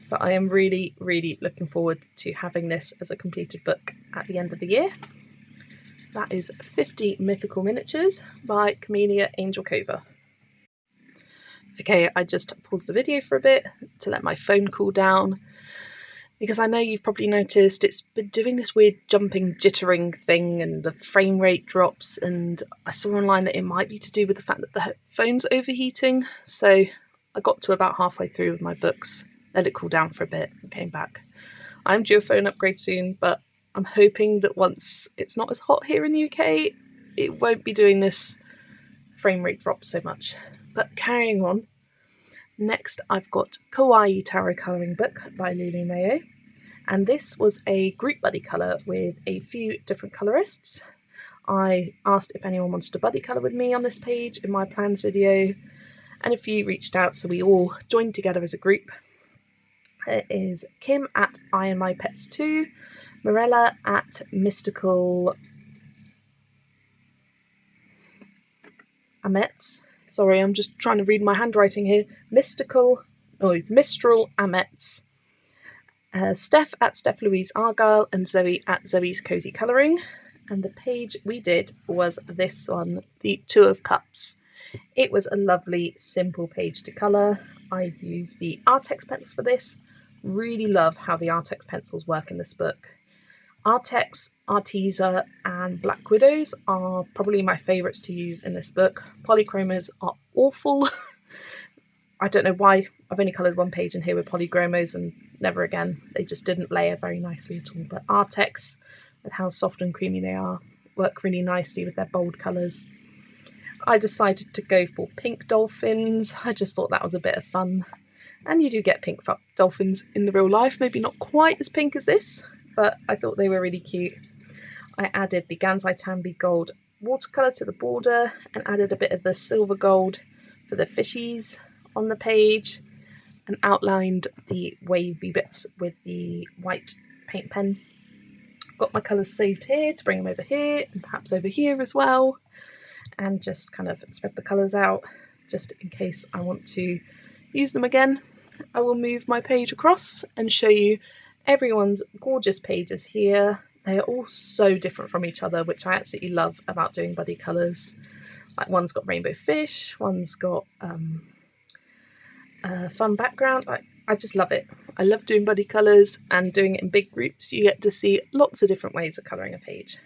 So I am really, really looking forward to having this as a completed book at the end of the year. That is 50 Mythical Miniatures by Camellia Angelkova. Okay, I just paused the video for a bit to let my phone cool down, because I know you've probably noticed it's been doing this weird jumping, jittering thing, and the frame rate drops, and I saw online that it might be to do with the fact that the phone's overheating. So I got to about halfway through with my books, let it cool down for a bit, and came back. I'm due a phone upgrade soon, but I'm hoping that once it's not as hot here in the UK, it won't be doing this frame rate drop so much. But carrying on, next I've got Kawaii Tarot colouring book by Lilo, and this was a group buddy colour with a few different colourists. I asked if anyone wanted to buddy colour with me on this page in my plans video, and a few reached out, so we all joined together as a group. It is Kim at I and My Pets 2, Morella at Mystical Amets. Sorry, I'm just trying to read my handwriting here. Mistral Amets. Steph at Steph Louise Argyle, and Zoe at Zoe's Cozy Colouring. And the page we did was this one, the Two of Cups. It was a lovely, simple page to colour. I used the Artex pencils for this. Really love how the Artex pencils work in this book. Artex, Arteza and Black Widows are probably my favourites to use in this book. Polychromos are awful. I don't know why I've only coloured one page in here with polychromos and never again. They just didn't layer very nicely at all. But Artex, with how soft and creamy they are, work really nicely with their bold colours. I decided to go for pink dolphins. I just thought that was a bit of fun. And you do get pink dolphins in the real life, maybe not quite as pink as this, but I thought they were really cute. I added the Gansai Tambi Gold watercolour to the border and added a bit of the silver gold for the fishies on the page, and outlined the wavy bits with the white paint pen. Got my colours saved here to bring them over here and perhaps over here as well, and just kind of spread the colours out just in case I want to use them again. I will move my page across and show you everyone's gorgeous pages here. They are all so different from each other, which I absolutely love about doing buddy colours. Like, one's got rainbow fish, one's got a fun background. I just love it. I love doing buddy colours and doing it in big groups. You get to see lots of different ways of colouring a page.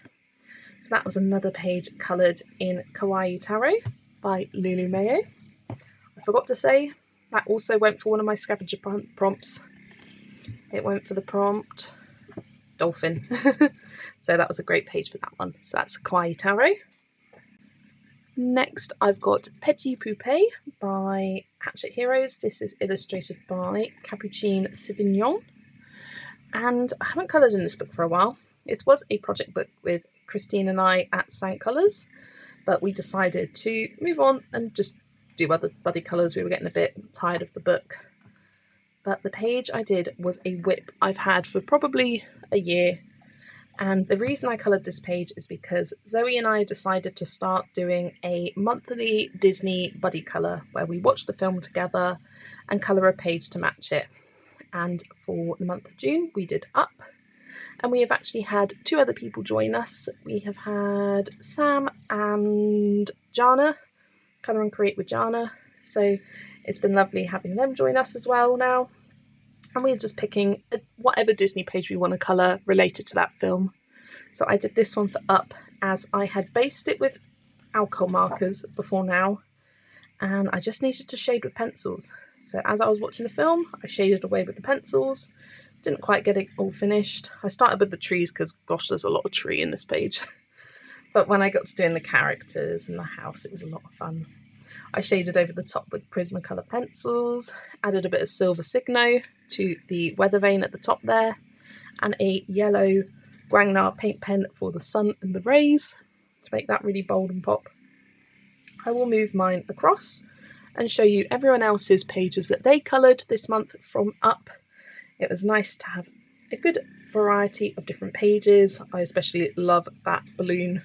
So that was another page coloured in Kawaii Tarot by Lulu Mayo. I forgot to say, that also went for one of my scavenger prompts. It went for the prompt dolphin. So that was a great page for that one. So that's Kawaii Tarot. Next I've got Petit Pupe by Hatchet Heroes. This is illustrated by Capucine Sauvignon. And I haven't coloured in this book for a while. This was a project book with Christine and I at Sound Colours, but we decided to move on and just do other buddy colours. We were getting a bit tired of the book. But the page I did was a whip I've had for probably a year. And the reason I coloured this page is because Zoe and I decided to start doing a monthly Disney buddy colour where we watch the film together and colour a page to match it. And for the month of June we did Up, and we have actually had 2 other people join us. We have had Sam and Jana, Colour and Create with Jana, so it's been lovely having them join us as well now. And we're just picking whatever Disney page we want to colour related to that film. So I did this one for Up, as I had based it with alcohol markers before now, and I just needed to shade with pencils. So as I was watching the film, I shaded away with the pencils. Didn't quite get it all finished. I started with the trees because, gosh, there's a lot of tree in this page. But when I got to doing the characters and the house, it was a lot of fun. I shaded over the top with Prismacolor pencils, added a bit of silver Signo to the weather vane at the top there, and a yellow Guangnar paint pen for the sun and the rays to make that really bold and pop. I will move mine across and show you everyone else's pages that they coloured this month from up. It was nice to have a good variety of different pages. I especially love that balloon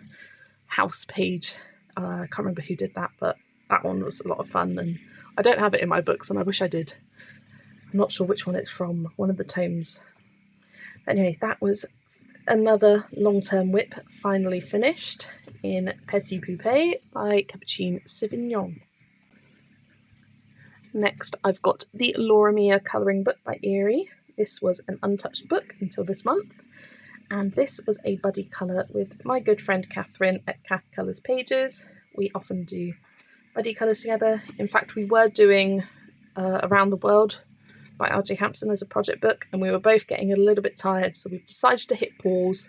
house page. I can't remember who did that, but that one was a lot of fun, and I don't have it in my books and I wish I did. I'm not sure which one it's from, one of the tomes. Anyway, that was another long-term whip finally finished in Petit Pupe by Capucine Sauvignon. Next, I've got the Laura Mia colouring book by Eerie. This was an untouched book until this month, and this was a buddy colour with my good friend Catherine at Cath Colours Pages. We often do buddy colours together. In fact, we were doing Around the World by R.J. Hampson as a project book, and we were both getting a little bit tired, so we've decided to hit pause,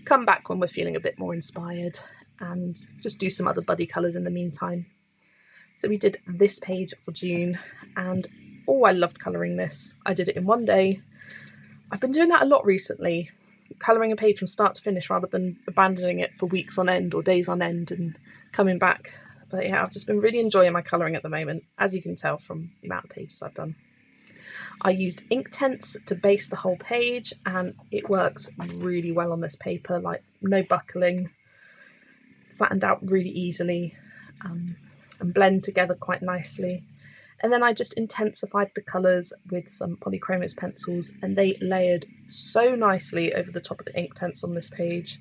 come back when we're feeling a bit more inspired, and just do some other buddy colours in the meantime. So we did this page for June, and oh, I loved colouring this. I did it in one day. I've been doing that a lot recently, colouring a page from start to finish rather than abandoning it for weeks on end or days on end and coming back. But yeah, I've just been really enjoying my colouring at the moment, as you can tell from the amount of pages I've done. I used Inktense to base the whole page, and it works really well on this paper, like no buckling, flattened out really easily, and blend together quite nicely. And then I just intensified the colours with some Polychromos pencils, and they layered so nicely over the top of the Inktense on this page.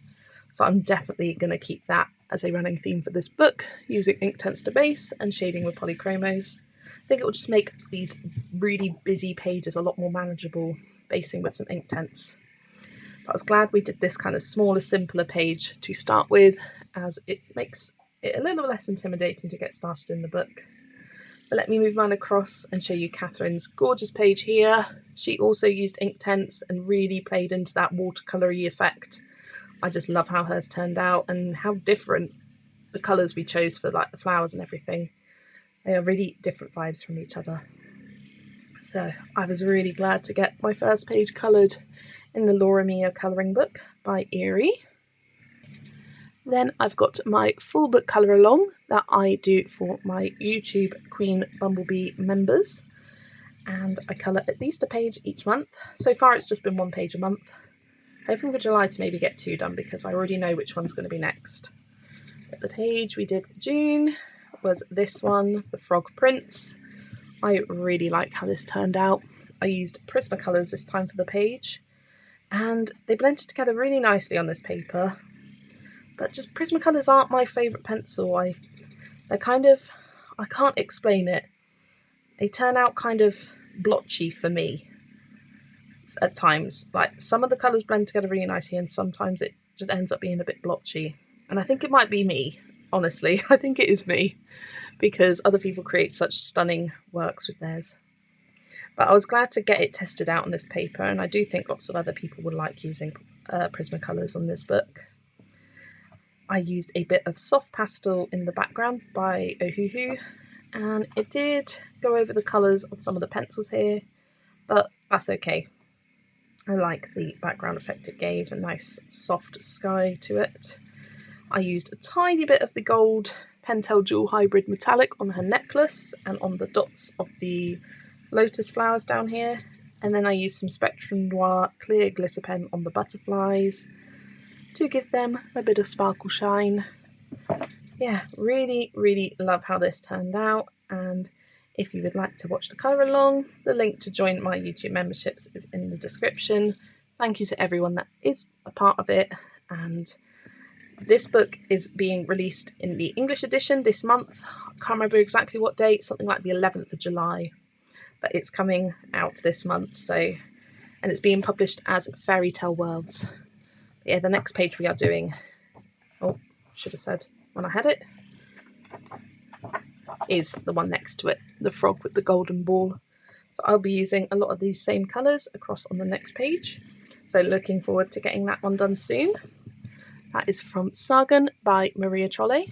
So I'm definitely going to keep that as a running theme for this book, using Inktense to base and shading with Polychromos. I think it will just make these really busy pages a lot more manageable, basing with some Inktense. But I was glad we did this kind of smaller, simpler page to start with, as it makes it a little less intimidating to get started in the book. But let me move mine across and show you Catherine's gorgeous page here. She also used Inktense and really played into that watercolour-y effect. I just love how hers turned out and how different the colours we chose for like the flowers and everything. They are really different vibes from each other. So I was really glad to get my first page coloured in the Laura Mia colouring book by Eerie. Then I've got my full book colour along that I do for my YouTube Queen Bumblebee members, and I colour at least a page each month. So far it's just been one page a month. Hoping for July to maybe get 2 done, because I already know which one's going to be next. But the page we did for June was this one, the Frog Prince. I really like how this turned out. I used Prismacolors this time for the page, and they blended together really nicely on this paper. But just Prismacolors aren't my favourite pencil. They're kind of, I can't explain it. They turn out kind of blotchy for me at times. Like, some of the colours blend together really nicely, and sometimes it just ends up being a bit blotchy. And I think it might be me, honestly. I think it is me, because other people create such stunning works with theirs. But I was glad to get it tested out on this paper, and I do think lots of other people would like using Prismacolors on this book. I used a bit of soft pastel in the background by Ohuhu, and it did go over the colours of some of the pencils here, but that's okay. I like the background effect it gave, a nice soft sky to it. I used a tiny bit of the gold Pentel Jewel Hybrid Metallic on her necklace and on the dots of the lotus flowers down here, and then I used some Spectrum Noir clear glitter pen on the butterflies to give them a bit of sparkle shine. Yeah, really, really love how this turned out, and if you would like to watch the colour along, the link to join my YouTube memberships is in the description. Thank you to everyone that is a part of it, and this book is being released in the English edition this month. I can't remember exactly what date, something like the 11th of July, but it's coming out this month, so, and it's being published as Fairy Tale Worlds. Yeah, the next page we are doing, oh, should have said when I had it, is the one next to it, the frog with the golden ball. So I'll be using a lot of these same colours across on the next page. So looking forward to getting that one done soon. That is from Sargon by Maria Trolle.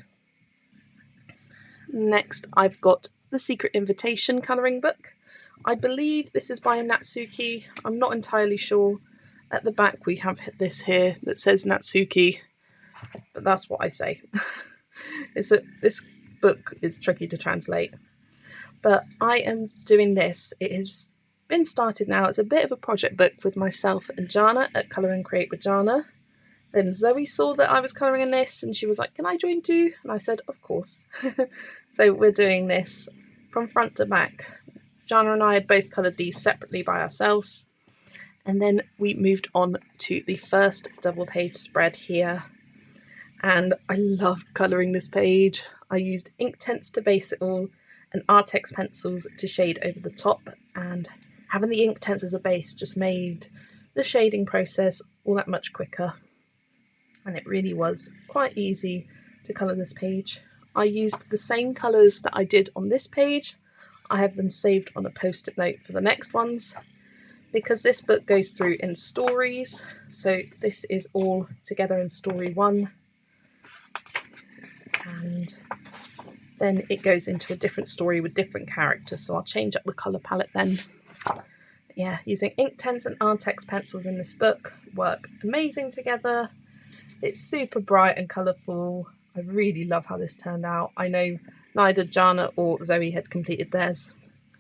Next, I've got the Secret Invitation colouring book. I believe this is by Natsuki. I'm not entirely sure. At the back we have this here that says Natsuki, but that's what I say. This book is tricky to translate. But I am doing this. It has been started now. It's a bit of a project book with myself and Jana at Colour and Create with Jana. Then Zoe saw that I was colouring in this and she was like, can I join too? And I said, of course. So we're doing this from front to back. Jana and I had both coloured these separately by ourselves. And then we moved on to the first double page spread here. And I loved colouring this page. I used Inktense to base it all and Artex pencils to shade over the top. And having the Inktense as a base just made the shading process all that much quicker. And it really was quite easy to colour this page. I used the same colours that I did on this page. I have them saved on a post-it note for the next ones because this book goes through in stories. So this is all together in story 1. And then it goes into a different story with different characters. So I'll change up the colour palette then. Yeah, using Inktense and Artex pencils in this book work amazing together. It's super bright and colourful. I really love how this turned out. I know neither Jana or Zoe had completed theirs.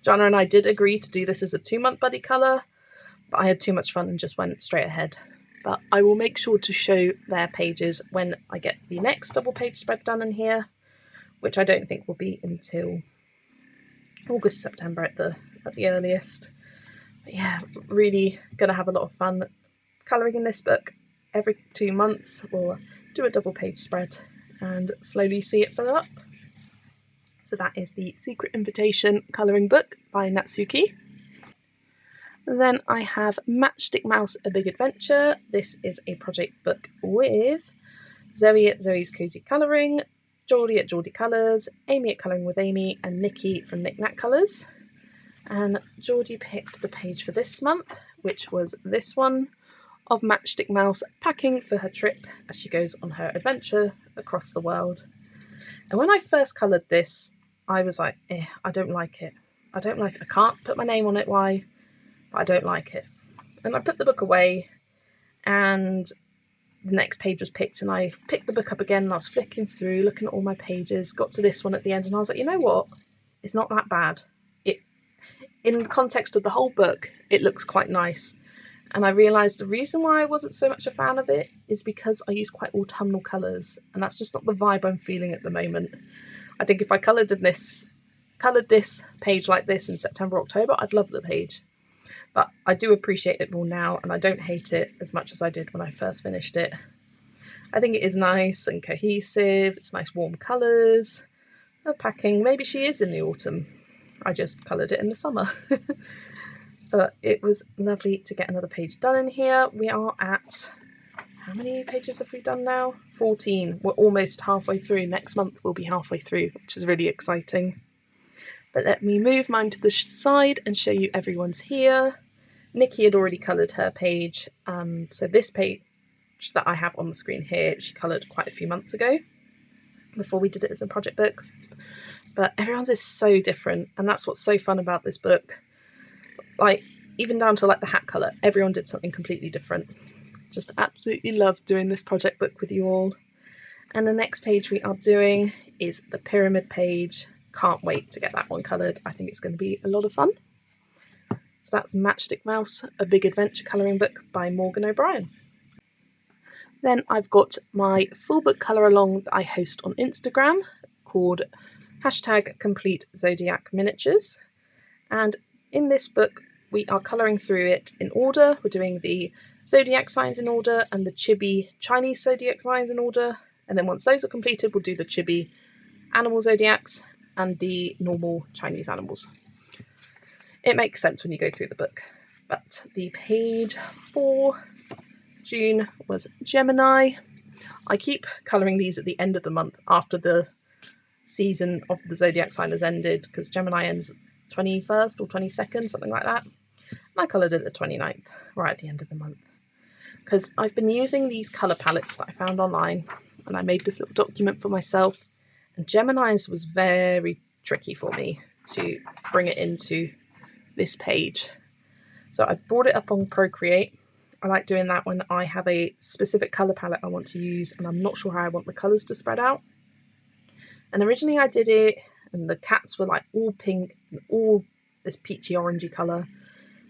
Jana and I did agree to do this as a 2-month buddy colour, but I had too much fun and just went straight ahead. But I will make sure to show their pages when I get the next double page spread done in here, which I don't think will be until August, September at the earliest. But yeah, really going to have a lot of fun colouring in this book. Every 2 months we'll do a double page spread and slowly see it fill up. So that is the Secret Invitation colouring book by Natsuki. Then I have Matchstick Mouse A Big Adventure. This is a project book with Zoe at Zoe's Cozy Colouring, Geordie at Geordie Colours, Amy at Colouring with Amy, and Nikki from Knick Knack Colours. And Geordie picked the page for this month, which was this one, of Matchstick Mouse packing for her trip as she goes on her adventure across the world. And when I first coloured this, I was like, I don't like it. I don't like it. I can't put my name on it, why? But I don't like it. And I put the book away and the next page was picked and I picked the book up again and I was flicking through, looking at all my pages, got to this one at the end and I was like, you know what? It's not that bad. In the context of the whole book, it looks quite nice. And I realised the reason why I wasn't so much a fan of it is because I use quite autumnal colours, and that's just not the vibe I'm feeling at the moment. I think if I coloured this page like this in September, October, I'd love the page. But I do appreciate it more now, and I don't hate it as much as I did when I first finished it. I think it is nice and cohesive, it's nice warm colours. Her packing, maybe she is in the autumn. I just coloured it in the summer. But it was lovely to get another page done in here. We are at, how many pages have we done now? 14. We're almost halfway through. Next month we'll be halfway through, which is really exciting. But let me move mine to the side and show you everyone's here. Nikki had already coloured her page. So this page that I have on the screen here, she coloured quite a few months ago before we did it as a project book. But everyone's is so different, and that's what's so fun about this book. Like, even down to like the hat colour, everyone did something completely different. Just absolutely love doing this project book with you all. And the next page we are doing is the pyramid page. Can't wait to get that one coloured. I think it's going to be a lot of fun. So that's Matchstick Mouse, A Big Adventure colouring book by Morgan O'Brien. Then I've got my full book colour along that I host on Instagram called #CompleteZodiac Miniatures. And in this book, we are colouring through it in order. We're doing the zodiac signs in order and the chibi Chinese zodiac signs in order. And then once those are completed, we'll do the chibi animal zodiacs and the normal Chinese animals. It makes sense when you go through the book. But the page for June was Gemini. I keep colouring these at the end of the month after the season of the zodiac sign has ended, because Gemini ends 21st or 22nd, something like that. And I coloured it the 29th, right at the end of the month. Because I've been using these colour palettes that I found online, and I made this little document for myself, And Gemini's was very tricky for me to bring it into this page. So I brought it up on Procreate. I like doing that when I have a specific colour palette I want to use and I'm not sure how I want the colours to spread out. And originally I did it and the cats were like all pink and all this peachy orangey colour,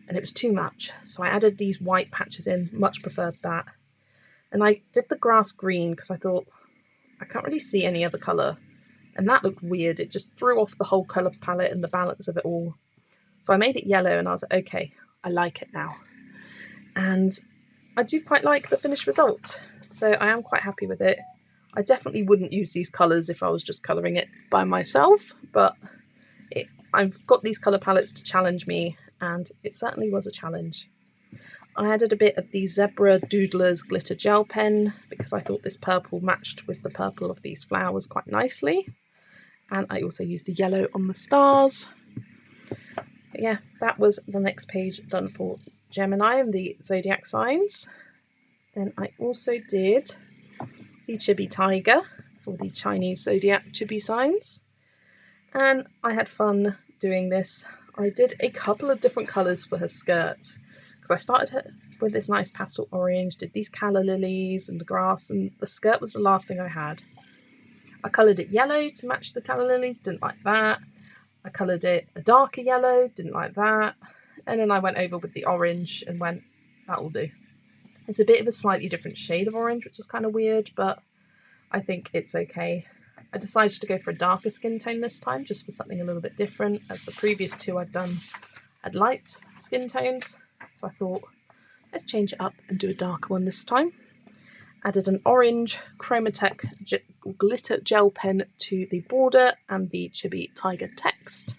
and it was too much. So I added these white patches in, much preferred that. And I did the grass green because I thought I can't really see any other colour, and that looked weird. It just threw off the whole colour palette and the balance of it all. So I made it yellow and I was like, okay, I like it now. And I do quite like the finished result, so I am quite happy with it. I definitely wouldn't use these colours if I was just colouring it by myself, but I've got these colour palettes to challenge me, and it certainly was a challenge. I added a bit of the Zebra Doodlers glitter gel pen because I thought this purple matched with the purple of these flowers quite nicely. And I also used the yellow on the stars. But yeah, that was the next page done for Gemini and the zodiac signs. Then I also did the chibi tiger for the Chinese zodiac chibi signs. And I had fun doing this. I did a couple of different colours for her skirt, because I started with this nice pastel orange, did these calla lilies and the grass, and the skirt was the last thing I had. I coloured it yellow to match the calla lilies, didn't like that. I coloured it a darker yellow, didn't like that. And then I went over with the orange and went, that'll do. It's a bit of a slightly different shade of orange, which is kind of weird, but I think it's okay. I decided to go for a darker skin tone this time, just for something a little bit different, as the previous two I've done had light skin tones. So I thought, let's change it up and do a darker one this time. Added an orange Chromatech glitter gel pen to the border and the chibi tiger text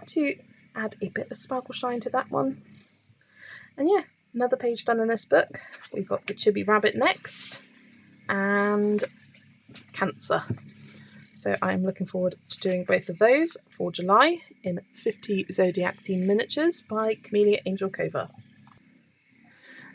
to add a bit of sparkle shine to that one. And yeah, another page done in this book. We've got the chibi rabbit next and Cancer. So I'm looking forward to doing both of those for July in 50 Zodiac themed miniatures by Camellia Angel Cova.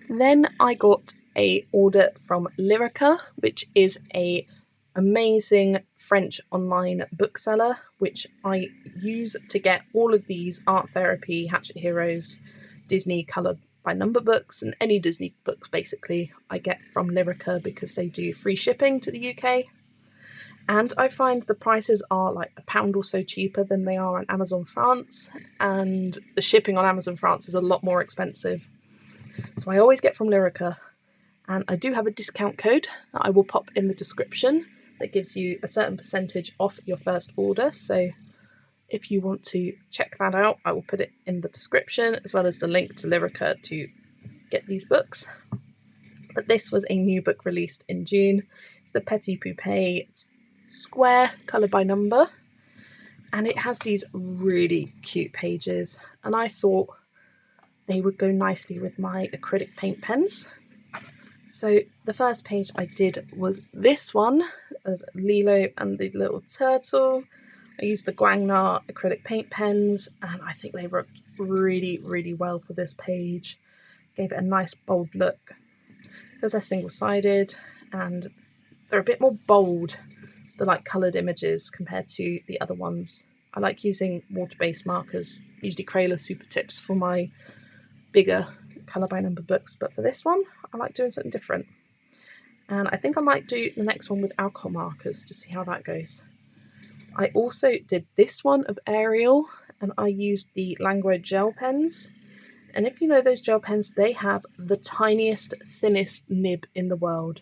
Then I got a order from Lyrica, which is a amazing French online bookseller, which I use to get all of these Art Therapy, Hatchet Heroes, Disney colour by number books, and any Disney books basically I get from Lyrica because they do free shipping to the UK. And I find the prices are like £1 or so cheaper than they are on Amazon France, and the shipping on Amazon France is a lot more expensive. So I always get from Lyrica, and I do have a discount code that I will pop in the description that gives you a certain percentage off your first order. So if you want to check that out, I will put it in the description, as well as the link to Lyrica to get these books. But this was a new book released in June. It's the Petit Pupe. It's square, colour by number, and it has these really cute pages, and I thought they would go nicely with my acrylic paint pens. So the first page I did was this one of Lilo and the little turtle. I used the Guangna acrylic paint pens, and I think they worked really, really well for this page. Gave it a nice bold look because they're single-sided and they're a bit more bold, the like coloured images, compared to the other ones. I like using water-based markers, usually Crayola Super Tips, for my bigger colour by number books, but for this one I like doing something different. And I think I might do the next one with alcohol markers to see how that goes. I also did this one of Ariel, and I used the Languid gel pens. And if you know those gel pens, they have the tiniest, thinnest nib in the world.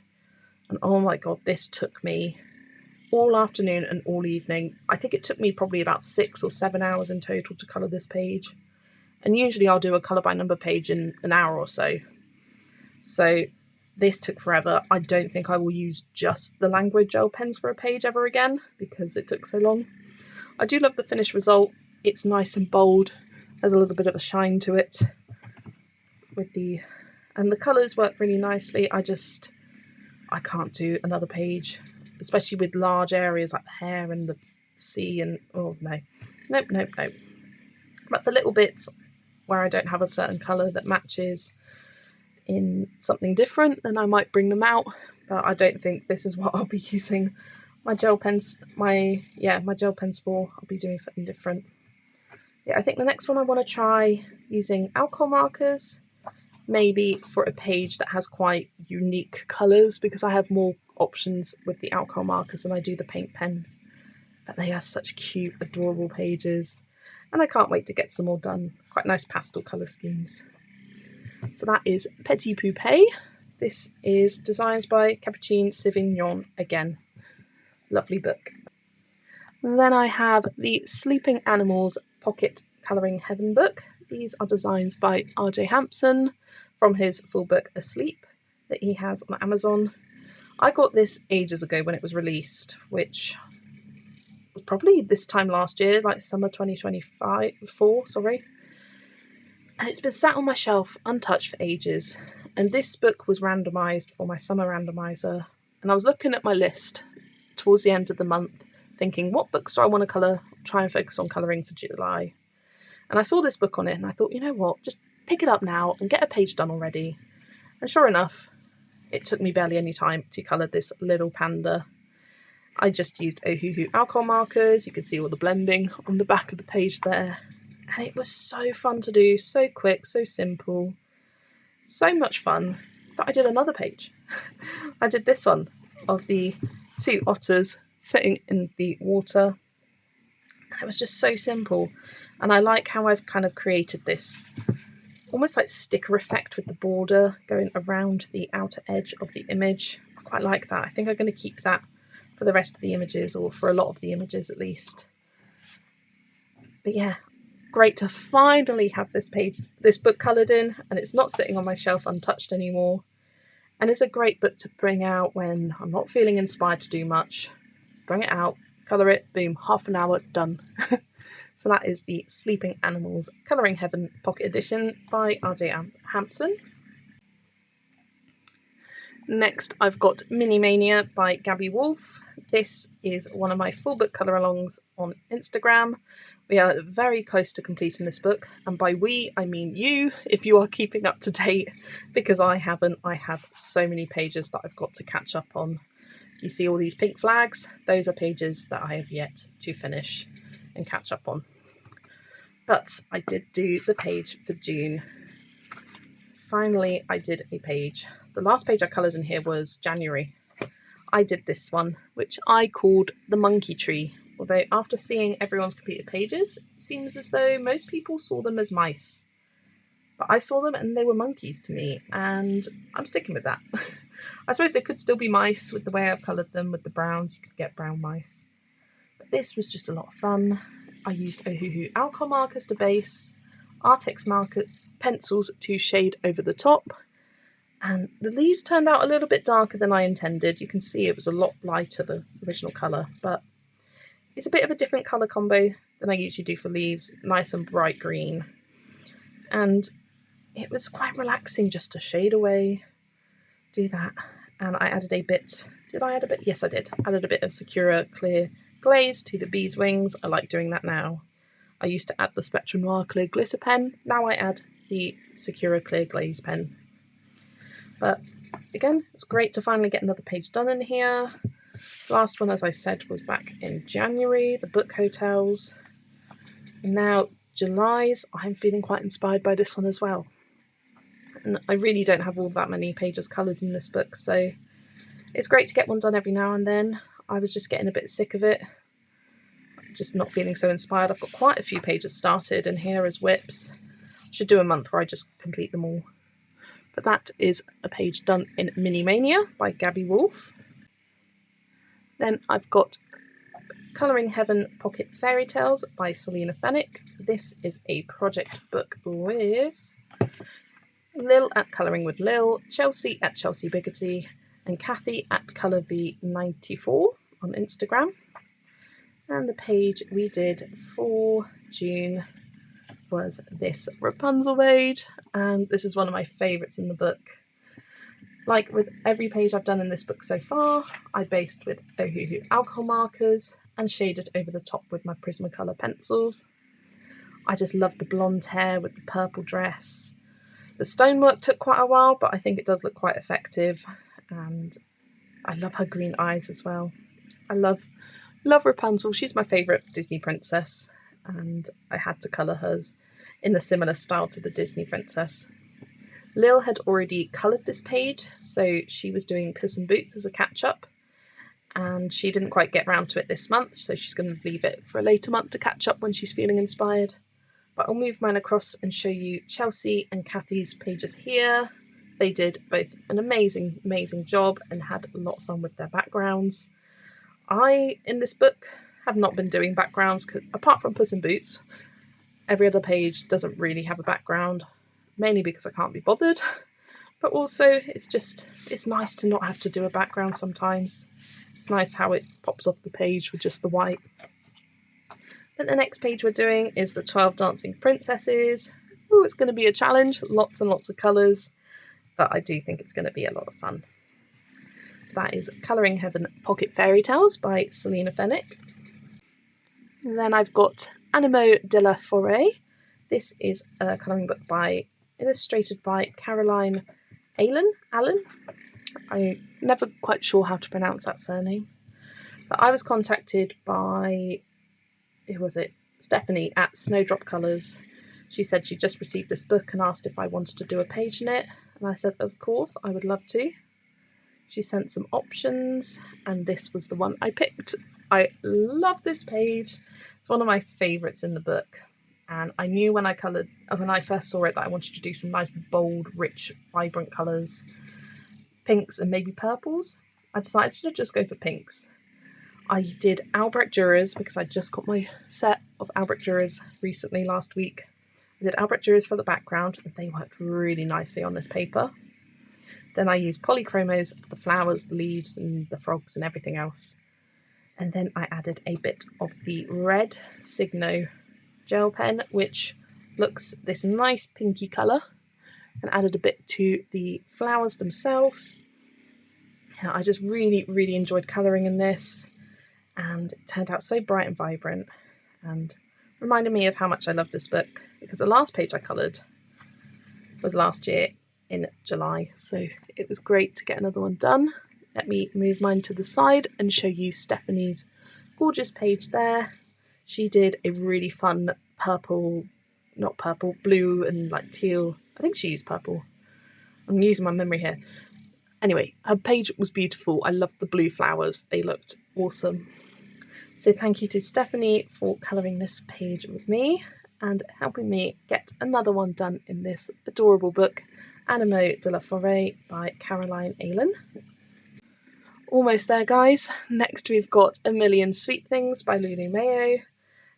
And oh my god, this took me all afternoon and all evening. I think it took me probably about 6 or 7 hours in total to colour this page. And usually I'll do a colour by number page in an hour or so. So this took forever. I don't think I will use just the Languid gel pens for a page ever again because it took so long. I do love the finished result. It's nice and bold. There's a little bit of a shine to it. And the colours work really nicely. I can't do another page, especially with large areas like the hair and the sea and oh no. Nope. But for little bits where I don't have a certain colour that matches in something different, then I might bring them out, but I don't think this is what I'll be using My gel pens, my gel pens 4, I'll be doing something different. Yeah, I think the next one I want to try using alcohol markers, maybe for a page that has quite unique colours, because I have more options with the alcohol markers than I do the paint pens. But they are such cute, adorable pages, and I can't wait to get some more done. Quite nice pastel colour schemes. So that is Petit Pupe. This is designs by Capucine Sauvignon again. Lovely book. Then I have the Sleeping Animals Pocket Colouring Heaven book. These are designs by RJ Hampson from his full book Asleep that he has on Amazon. I got this ages ago when it was released, which was probably this time last year, like summer 2024, sorry. And it's been sat on my shelf untouched for ages. And this book was randomised for my summer randomiser. And I was looking at my list towards the end of the month, thinking, what books do I want to colour, try and focus on colouring for July? And I saw this book on it and I thought, you know what, just pick it up now and get a page done already. And sure enough, it took me barely any time to colour this little panda. I just used Ohuhu alcohol markers. You can see all the blending on the back of the page there. And it was so fun to do, so quick, so simple, so much fun that I did another page. I did this one of the 2 otters sitting in the water. It was just so simple, and I like how I've kind of created this almost like sticker effect with the border going around the outer edge of the image. I quite like that. I think I'm going to keep that for the rest of the images, or for a lot of the images at least. But yeah, great to finally have this book coloured in, and it's not sitting on my shelf untouched anymore. And it's a great book to bring out when I'm not feeling inspired to do much. Bring it out, colour it, boom, half an hour, done. So that is the Sleeping Animals Colouring Heaven Pocket Edition by RJ Hampson. Next, I've got Mini Mania by Gabby Wolf. This is one of my full book colour alongs on Instagram. We are very close to completing this book, and by we, I mean you, if you are keeping up to date, because I haven't. I have so many pages that I've got to catch up on. You see all these pink flags? Those are pages that I have yet to finish and catch up on. But I did do the page for June. Finally, I did a page. The last page I coloured in here was January. I did this one, which I called the Monkey Tree. Although after seeing everyone's completed pages, it seems as though most people saw them as mice. But I saw them and they were monkeys to me, and I'm sticking with that. I suppose they could still be mice with the way I've coloured them with the browns. You could get brown mice. But this was just a lot of fun. I used Ohuhu alcohol markers to base, Artex marker pencils to shade over the top, and the leaves turned out a little bit darker than I intended. You can see it was a lot lighter, the original colour, but it's a bit of a different colour combo than I usually do for leaves, nice and bright green. And it was quite relaxing just to shade away, do that. And I added a bit, did I add a bit? Yes, I did. Added a bit of Sakura clear glaze to the bee's wings. I like doing that now. I used to add the Spectrum Noir clear glitter pen. Now I add the Sakura clear glaze pen. But again, it's great to finally get another page done in here. Last one, as I said, was back in January, the book hotels. And now July's, I'm feeling quite inspired by this one as well. And I really don't have all that many pages coloured in this book, so it's great to get one done every now and then. I was just getting a bit sick of it, just not feeling so inspired. I've got quite a few pages started in here as whips. Should do a month where I just complete them all. But that is a page done in Mini Mania by Gabby Wolf. Then I've got Colouring Heaven Pocket Fairy Tales by Selena Fennick. This is a project book with Lil at Colouring with Lil, Chelsea at Chelsea Biggity, and Kathy at ColourV94 on Instagram. And the page we did for June was this Rapunzel page, and this is one of my favourites in the book. Like with every page I've done in this book so far, I based with Ohuhu alcohol markers and shaded over the top with my Prismacolor pencils. I just love the blonde hair with the purple dress. The stonework took quite a while, but I think it does look quite effective, and I love her green eyes as well. I love Rapunzel. She's my favourite Disney princess, and I had to colour hers in a similar style to the Disney princess. Lil had already coloured this page, so she was doing Puss in Boots as a catch-up, and she didn't quite get round to it this month, so she's going to leave it for a later month to catch up when she's feeling inspired. But I'll move mine across and show you Chelsea and Kathy's pages here. They did both an amazing job and had a lot of fun with their backgrounds. I, in this book, have not been doing backgrounds, because apart from Puss in Boots, every other page doesn't really have a background, mainly because I can't be bothered, but also it's nice to not have to do a background sometimes. It's nice how it pops off the page with just the white. But the next page we're doing is the 12 Dancing Princesses. Ooh, it's going to be a challenge, lots and lots of colours, but I do think it's going to be a lot of fun. So that is Colouring Heaven Pocket Fairy Tales by Selena Fennick. And then I've got Animo de la Forêt. This is a colouring book illustrated by Caroline Allen. I'm never quite sure how to pronounce that surname. But I was contacted by, who was it? Stephanie at Snowdrop Colours. She said she just received this book and asked if I wanted to do a page in it. And I said, of course, I would love to. She sent some options, and this was the one I picked. I love this page. It's one of my favourites in the book. And I knew when I first saw it that I wanted to do some nice, bold, rich, vibrant colours. Pinks and maybe purples. I decided to just go for pinks. I did Albrecht Dürers because I just got my set of Albrecht Dürers recently last week. I did Albrecht Dürers for the background, and they worked really nicely on this paper. Then I used polychromos for the flowers, the leaves and the frogs and everything else. And then I added a bit of the red Signo gel pen, which looks this nice pinky colour, and added a bit to the flowers themselves. Yeah, I just really enjoyed colouring in this, and it turned out so bright and vibrant, and reminded me of how much I love this book, because the last page I coloured was last year in July, so it was great to get another one done. Let me move mine to the side and show you Stephanie's gorgeous page there. She did a really fun blue and like teal. I think she used purple. I'm using my memory here. Anyway, her page was beautiful. I loved the blue flowers. They looked awesome. So thank you to Stephanie for colouring this page with me and helping me get another one done in this adorable book, Animo de la Forêt by Caroline Allen. Almost there, guys. Next we've got A Million Sweet Things by Lulu Mayo.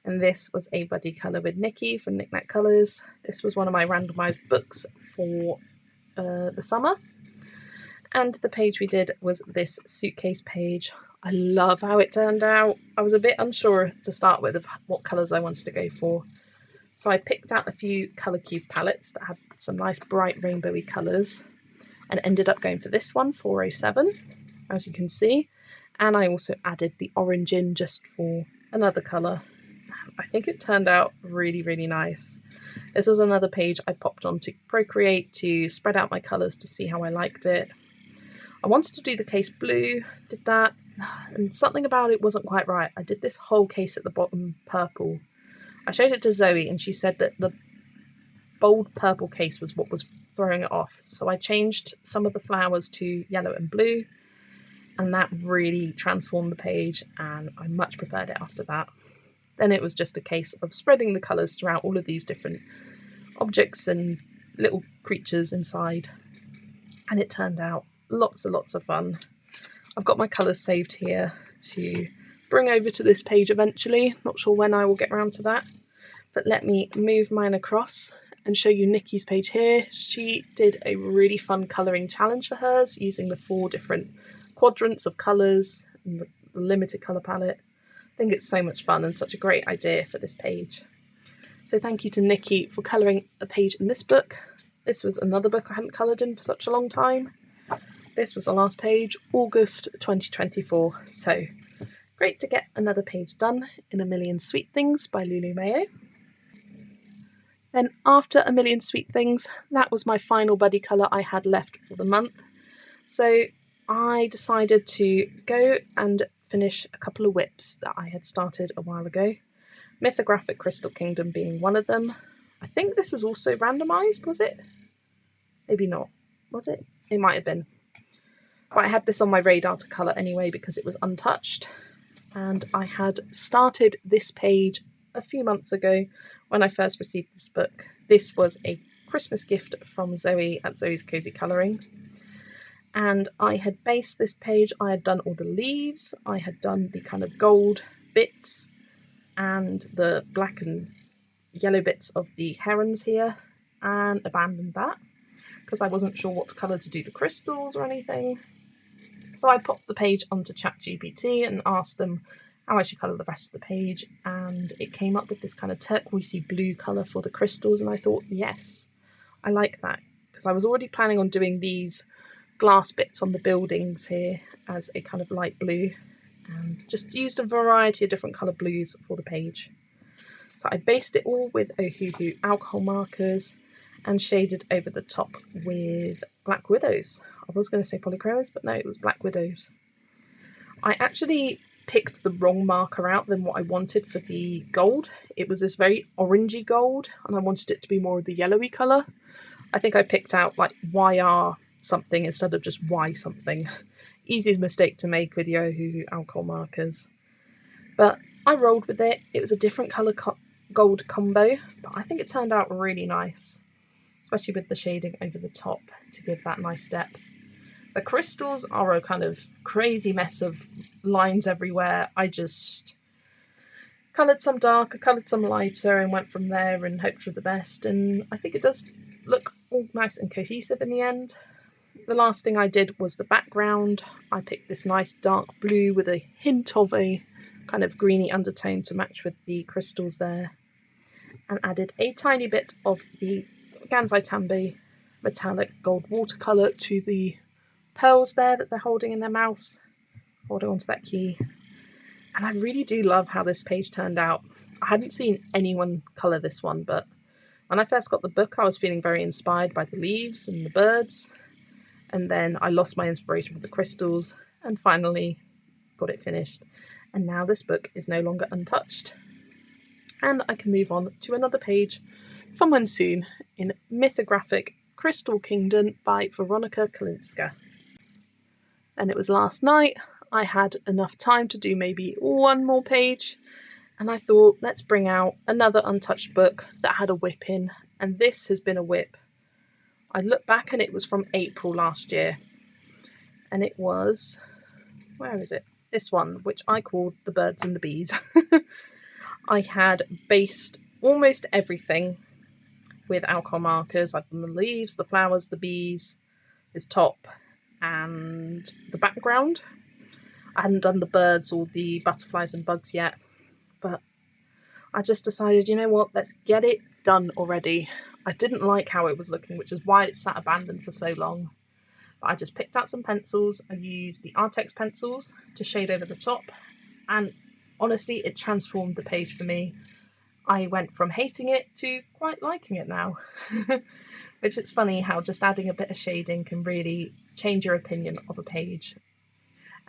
And this was a buddy colour with Nikki from Knick Knack Colours. This was one of my randomised books for the summer. And the page we did was this suitcase page. I love how it turned out. I was a bit unsure to start with of what colours I wanted to go for. So I picked out a few colour cube palettes that had some nice bright rainbowy colours and ended up going for this one, 407, as you can see. And I also added the orange in just for another colour. I think it turned out really nice. This was another page I popped onto Procreate to spread out my colours to see how I liked it. I wanted to do the case blue, did that, and something about it wasn't quite right. I did this whole case at the bottom purple. I showed it to Zoe and she said that the bold purple case was what was throwing it off. So I changed some of the flowers to yellow and blue, and that really transformed the page, and I much preferred it after that. Then it was just a case of spreading the colours throughout all of these different objects and little creatures inside, and it turned out lots and lots of fun. I've got my colours saved here to bring over to this page eventually. Not sure when I will get around to that, but let me move mine across and show you Nikki's page here. She did a really fun colouring challenge for hers using the 4 different quadrants of colours and the limited colour palette. I think it's so much fun and such a great idea for this page. So thank you to Nikki for colouring a page in this book. This was another book I hadn't coloured in for such a long time. This was the last page, August 2024. So great to get another page done in A Million Sweet Things by Lulu Mayo. Then after A Million Sweet Things, that was my final buddy colour I had left for the month. So I decided to go and finish a couple of whips that I had started a while ago. Mythographic Crystal Kingdom being one of them. I think this was also randomised, was it? Maybe not. Was it? It might have been. But I had this on my radar to colour anyway because it was untouched. And I had started this page a few months ago when I first received this book. This was a Christmas gift from Zoe at Zoe's Cozy Colouring. And I had based this page, I had done all the leaves, I had done the kind of gold bits and the black and yellow bits of the herons here, and abandoned that because I wasn't sure what colour to do the crystals or anything. So I popped the page onto ChatGPT and asked them how I should colour the rest of the page, and it came up with this kind of turquoisey blue colour for the crystals, and I thought, yes, I like that, because I was already planning on doing these glass bits on the buildings here as a kind of light blue, and just used a variety of different colour blues for the page. So I based it all with Ohuhu alcohol markers and shaded over the top with Black Widows. I was going to say polychromas, but no, it was Black Widows. I actually picked the wrong marker out than what I wanted for the gold. It was this very orangey gold, and I wanted it to be more of the yellowy colour. I think I picked out like YR something instead of just Y something. Easiest mistake to make with your Ohuhu alcohol markers. But I rolled with it. It was a different colour gold combo, but I think it turned out really nice, especially with the shading over the top to give that nice depth. The crystals are a kind of crazy mess of lines everywhere. I just coloured some darker, coloured some lighter, and went from there and hoped for the best. And I think it does look all nice and cohesive in the end. The last thing I did was the background. I picked this nice dark blue with a hint of a kind of greeny undertone to match with the crystals there, and added a tiny bit of the Gansai Tambi metallic gold watercolour to the pearls there that they're holding in their mouths, holding onto that key. And I really do love how this page turned out. I hadn't seen anyone colour this one, but when I first got the book I was feeling very inspired by the leaves and the birds, and then I lost my inspiration with the crystals and finally got it finished. And now this book is no longer untouched, and I can move on to another page sometime soon in Mythographic Crystal Kingdom by Veronica Kalinska. And it was last night. I had enough time to do maybe one more page, and I thought, let's bring out another untouched book that had a whip in, and this has been a whip. I looked back and it was from April last year, and it was, where is it? This one, which I called The Birds and the Bees. I had based almost everything with alcohol markers. I'd done the leaves, the flowers, the bees, his top, and the background. I hadn't done the birds or the butterflies and bugs yet, but I just decided, you know what, let's get it done already. I didn't like how it was looking, which is why it sat abandoned for so long. But I just picked out some pencils. I used the Artex pencils to shade over the top, and honestly, it transformed the page for me. I went from hating it to quite liking it now. Which it's funny how just adding a bit of shading can really change your opinion of a page.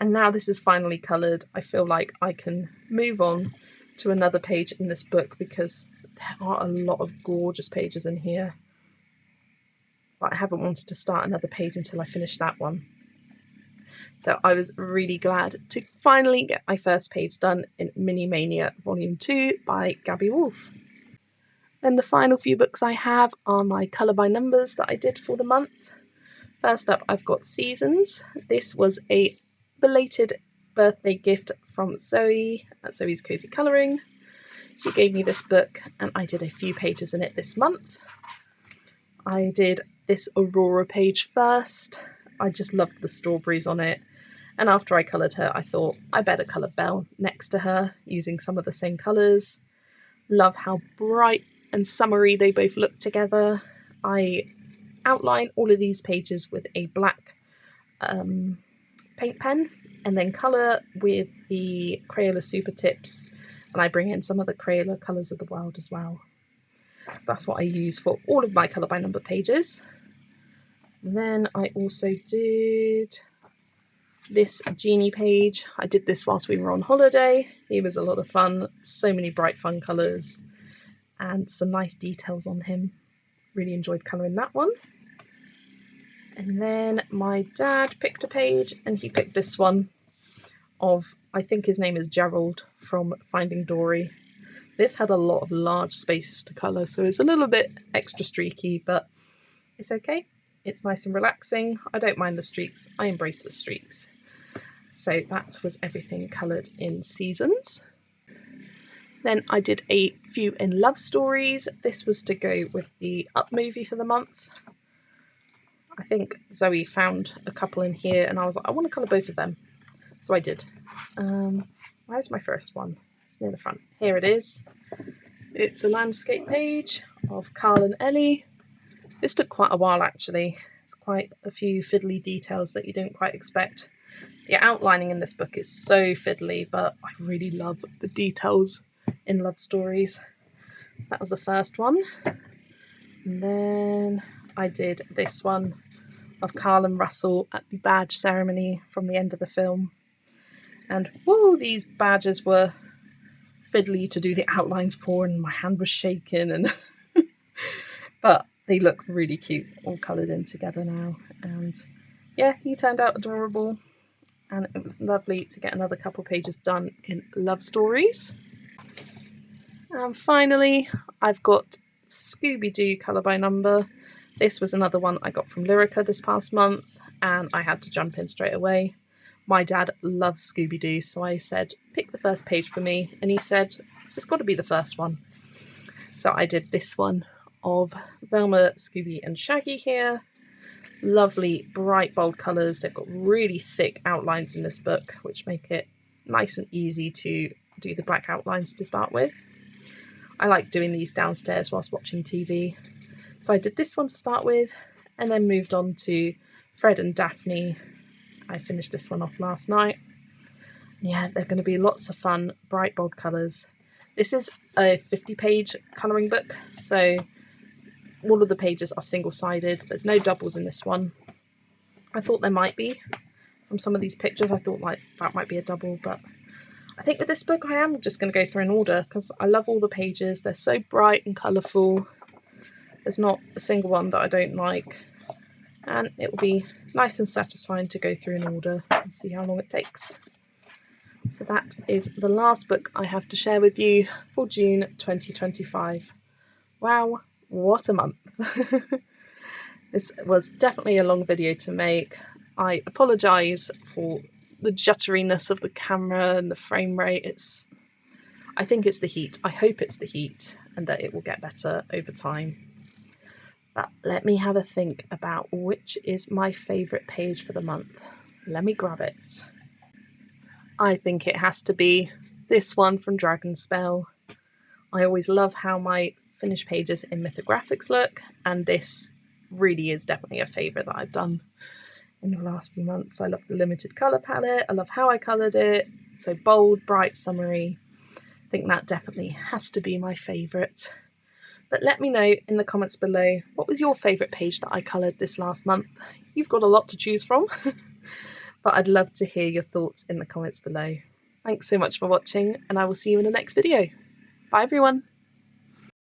And now this is finally coloured, I feel like I can move on to another page in this book, because there are a lot of gorgeous pages in here. But I haven't wanted to start another page until I finish that one. So I was really glad to finally get my first page done in Mini Mania Volume 2 by Gabby Wolf. Then the final few books I have are my colour by numbers that I did for the month. First up, I've got Seasons. This was a belated birthday gift from Zoe at Zoe's Cozy Colouring. She gave me this book and I did a few pages in it this month. I did this Aurora page first. I just loved the strawberries on it. And after I coloured her, I thought I better colour Belle next to her using some of the same colours. Love how bright and summery they both look together. I outline all of these pages with a black paint pen and then colour with the Crayola Super Tips, and I bring in some of the Crayola Colours of the Wild as well. So that's what I use for all of my colour by number pages. And then I also did This genie page, I did this whilst we were on holiday. He was a lot of fun, so many bright fun colours and some nice details on him. Really enjoyed colouring that one. And then my dad picked a page and he picked this one of, I think his name is Gerald from Finding Dory. This had a lot of large spaces to colour, so it's a little bit extra streaky, but it's okay. It's nice and relaxing. I don't mind the streaks. I embrace the streaks. So that was everything coloured in Seasons. Then I did a few in Love Stories. This was to go with the Up movie for the month. I think Zoe found a couple in here and I was like, I want to colour both of them. So I did. Where's my first one? It's near the front. Here it is. It's a landscape page of Carl and Ellie. This took quite a while actually. It's quite a few fiddly details that you don't quite expect. The outlining in this book is so fiddly, but I really love the details in Love Stories. So that was the first one. And then I did this one of Carl and Russell at the badge ceremony from the end of the film. And whoa, these badges were fiddly to do the outlines for, and my hand was shaking, and but they look really cute all coloured in together now. And yeah, he turned out adorable, and it was lovely to get another couple pages done in Love Stories. And finally, I've got Scooby-Doo colour by number. This was another one I got from Lyrica this past month, and I had to jump in straight away. My dad loves Scooby-Doo, so I said, pick the first page for me, and he said, it's got to be the first one. So I did this one of Velma, Scooby and Shaggy here. Lovely, bright, bold colours. They've got really thick outlines in this book, which make it nice and easy to do the black outlines to start with. I like doing these downstairs whilst watching TV. So I did this one to start with, and then moved on to Fred and Daphne. I finished this one off last night. Yeah, they're going to be lots of fun, bright, bold colours. This is a 50-page colouring book, so all of the pages are single-sided. There's no doubles in this one. I thought there might be. From some of these pictures, I thought like that might be a double, but I think with this book I am just going to go through in order because I love all the pages. They're so bright and colourful. There's not a single one that I don't like. And it will be nice and satisfying to go through in order and see how long it takes. So that is the last book I have to share with you for June 2025. Wow, what a month. This was definitely a long video to make. I apologise for the jutteriness of the camera and the frame rate. I think it's the heat. I hope it's the heat and that it will get better over time. But let me have a think about which is my favourite page for the month. Let me grab it. I think it has to be this one from Dragonspell. I always love how my finished pages in Mythographics look, and this really is definitely a favourite that I've done in the last few months. I love the limited colour palette. I love how I coloured it. So bold, bright, summery. I think that definitely has to be my favourite. But let me know in the comments below, what was your favourite page that I coloured this last month? You've got a lot to choose from, but I'd love to hear your thoughts in the comments below. Thanks so much for watching, and I will see you in the next video. Bye everyone.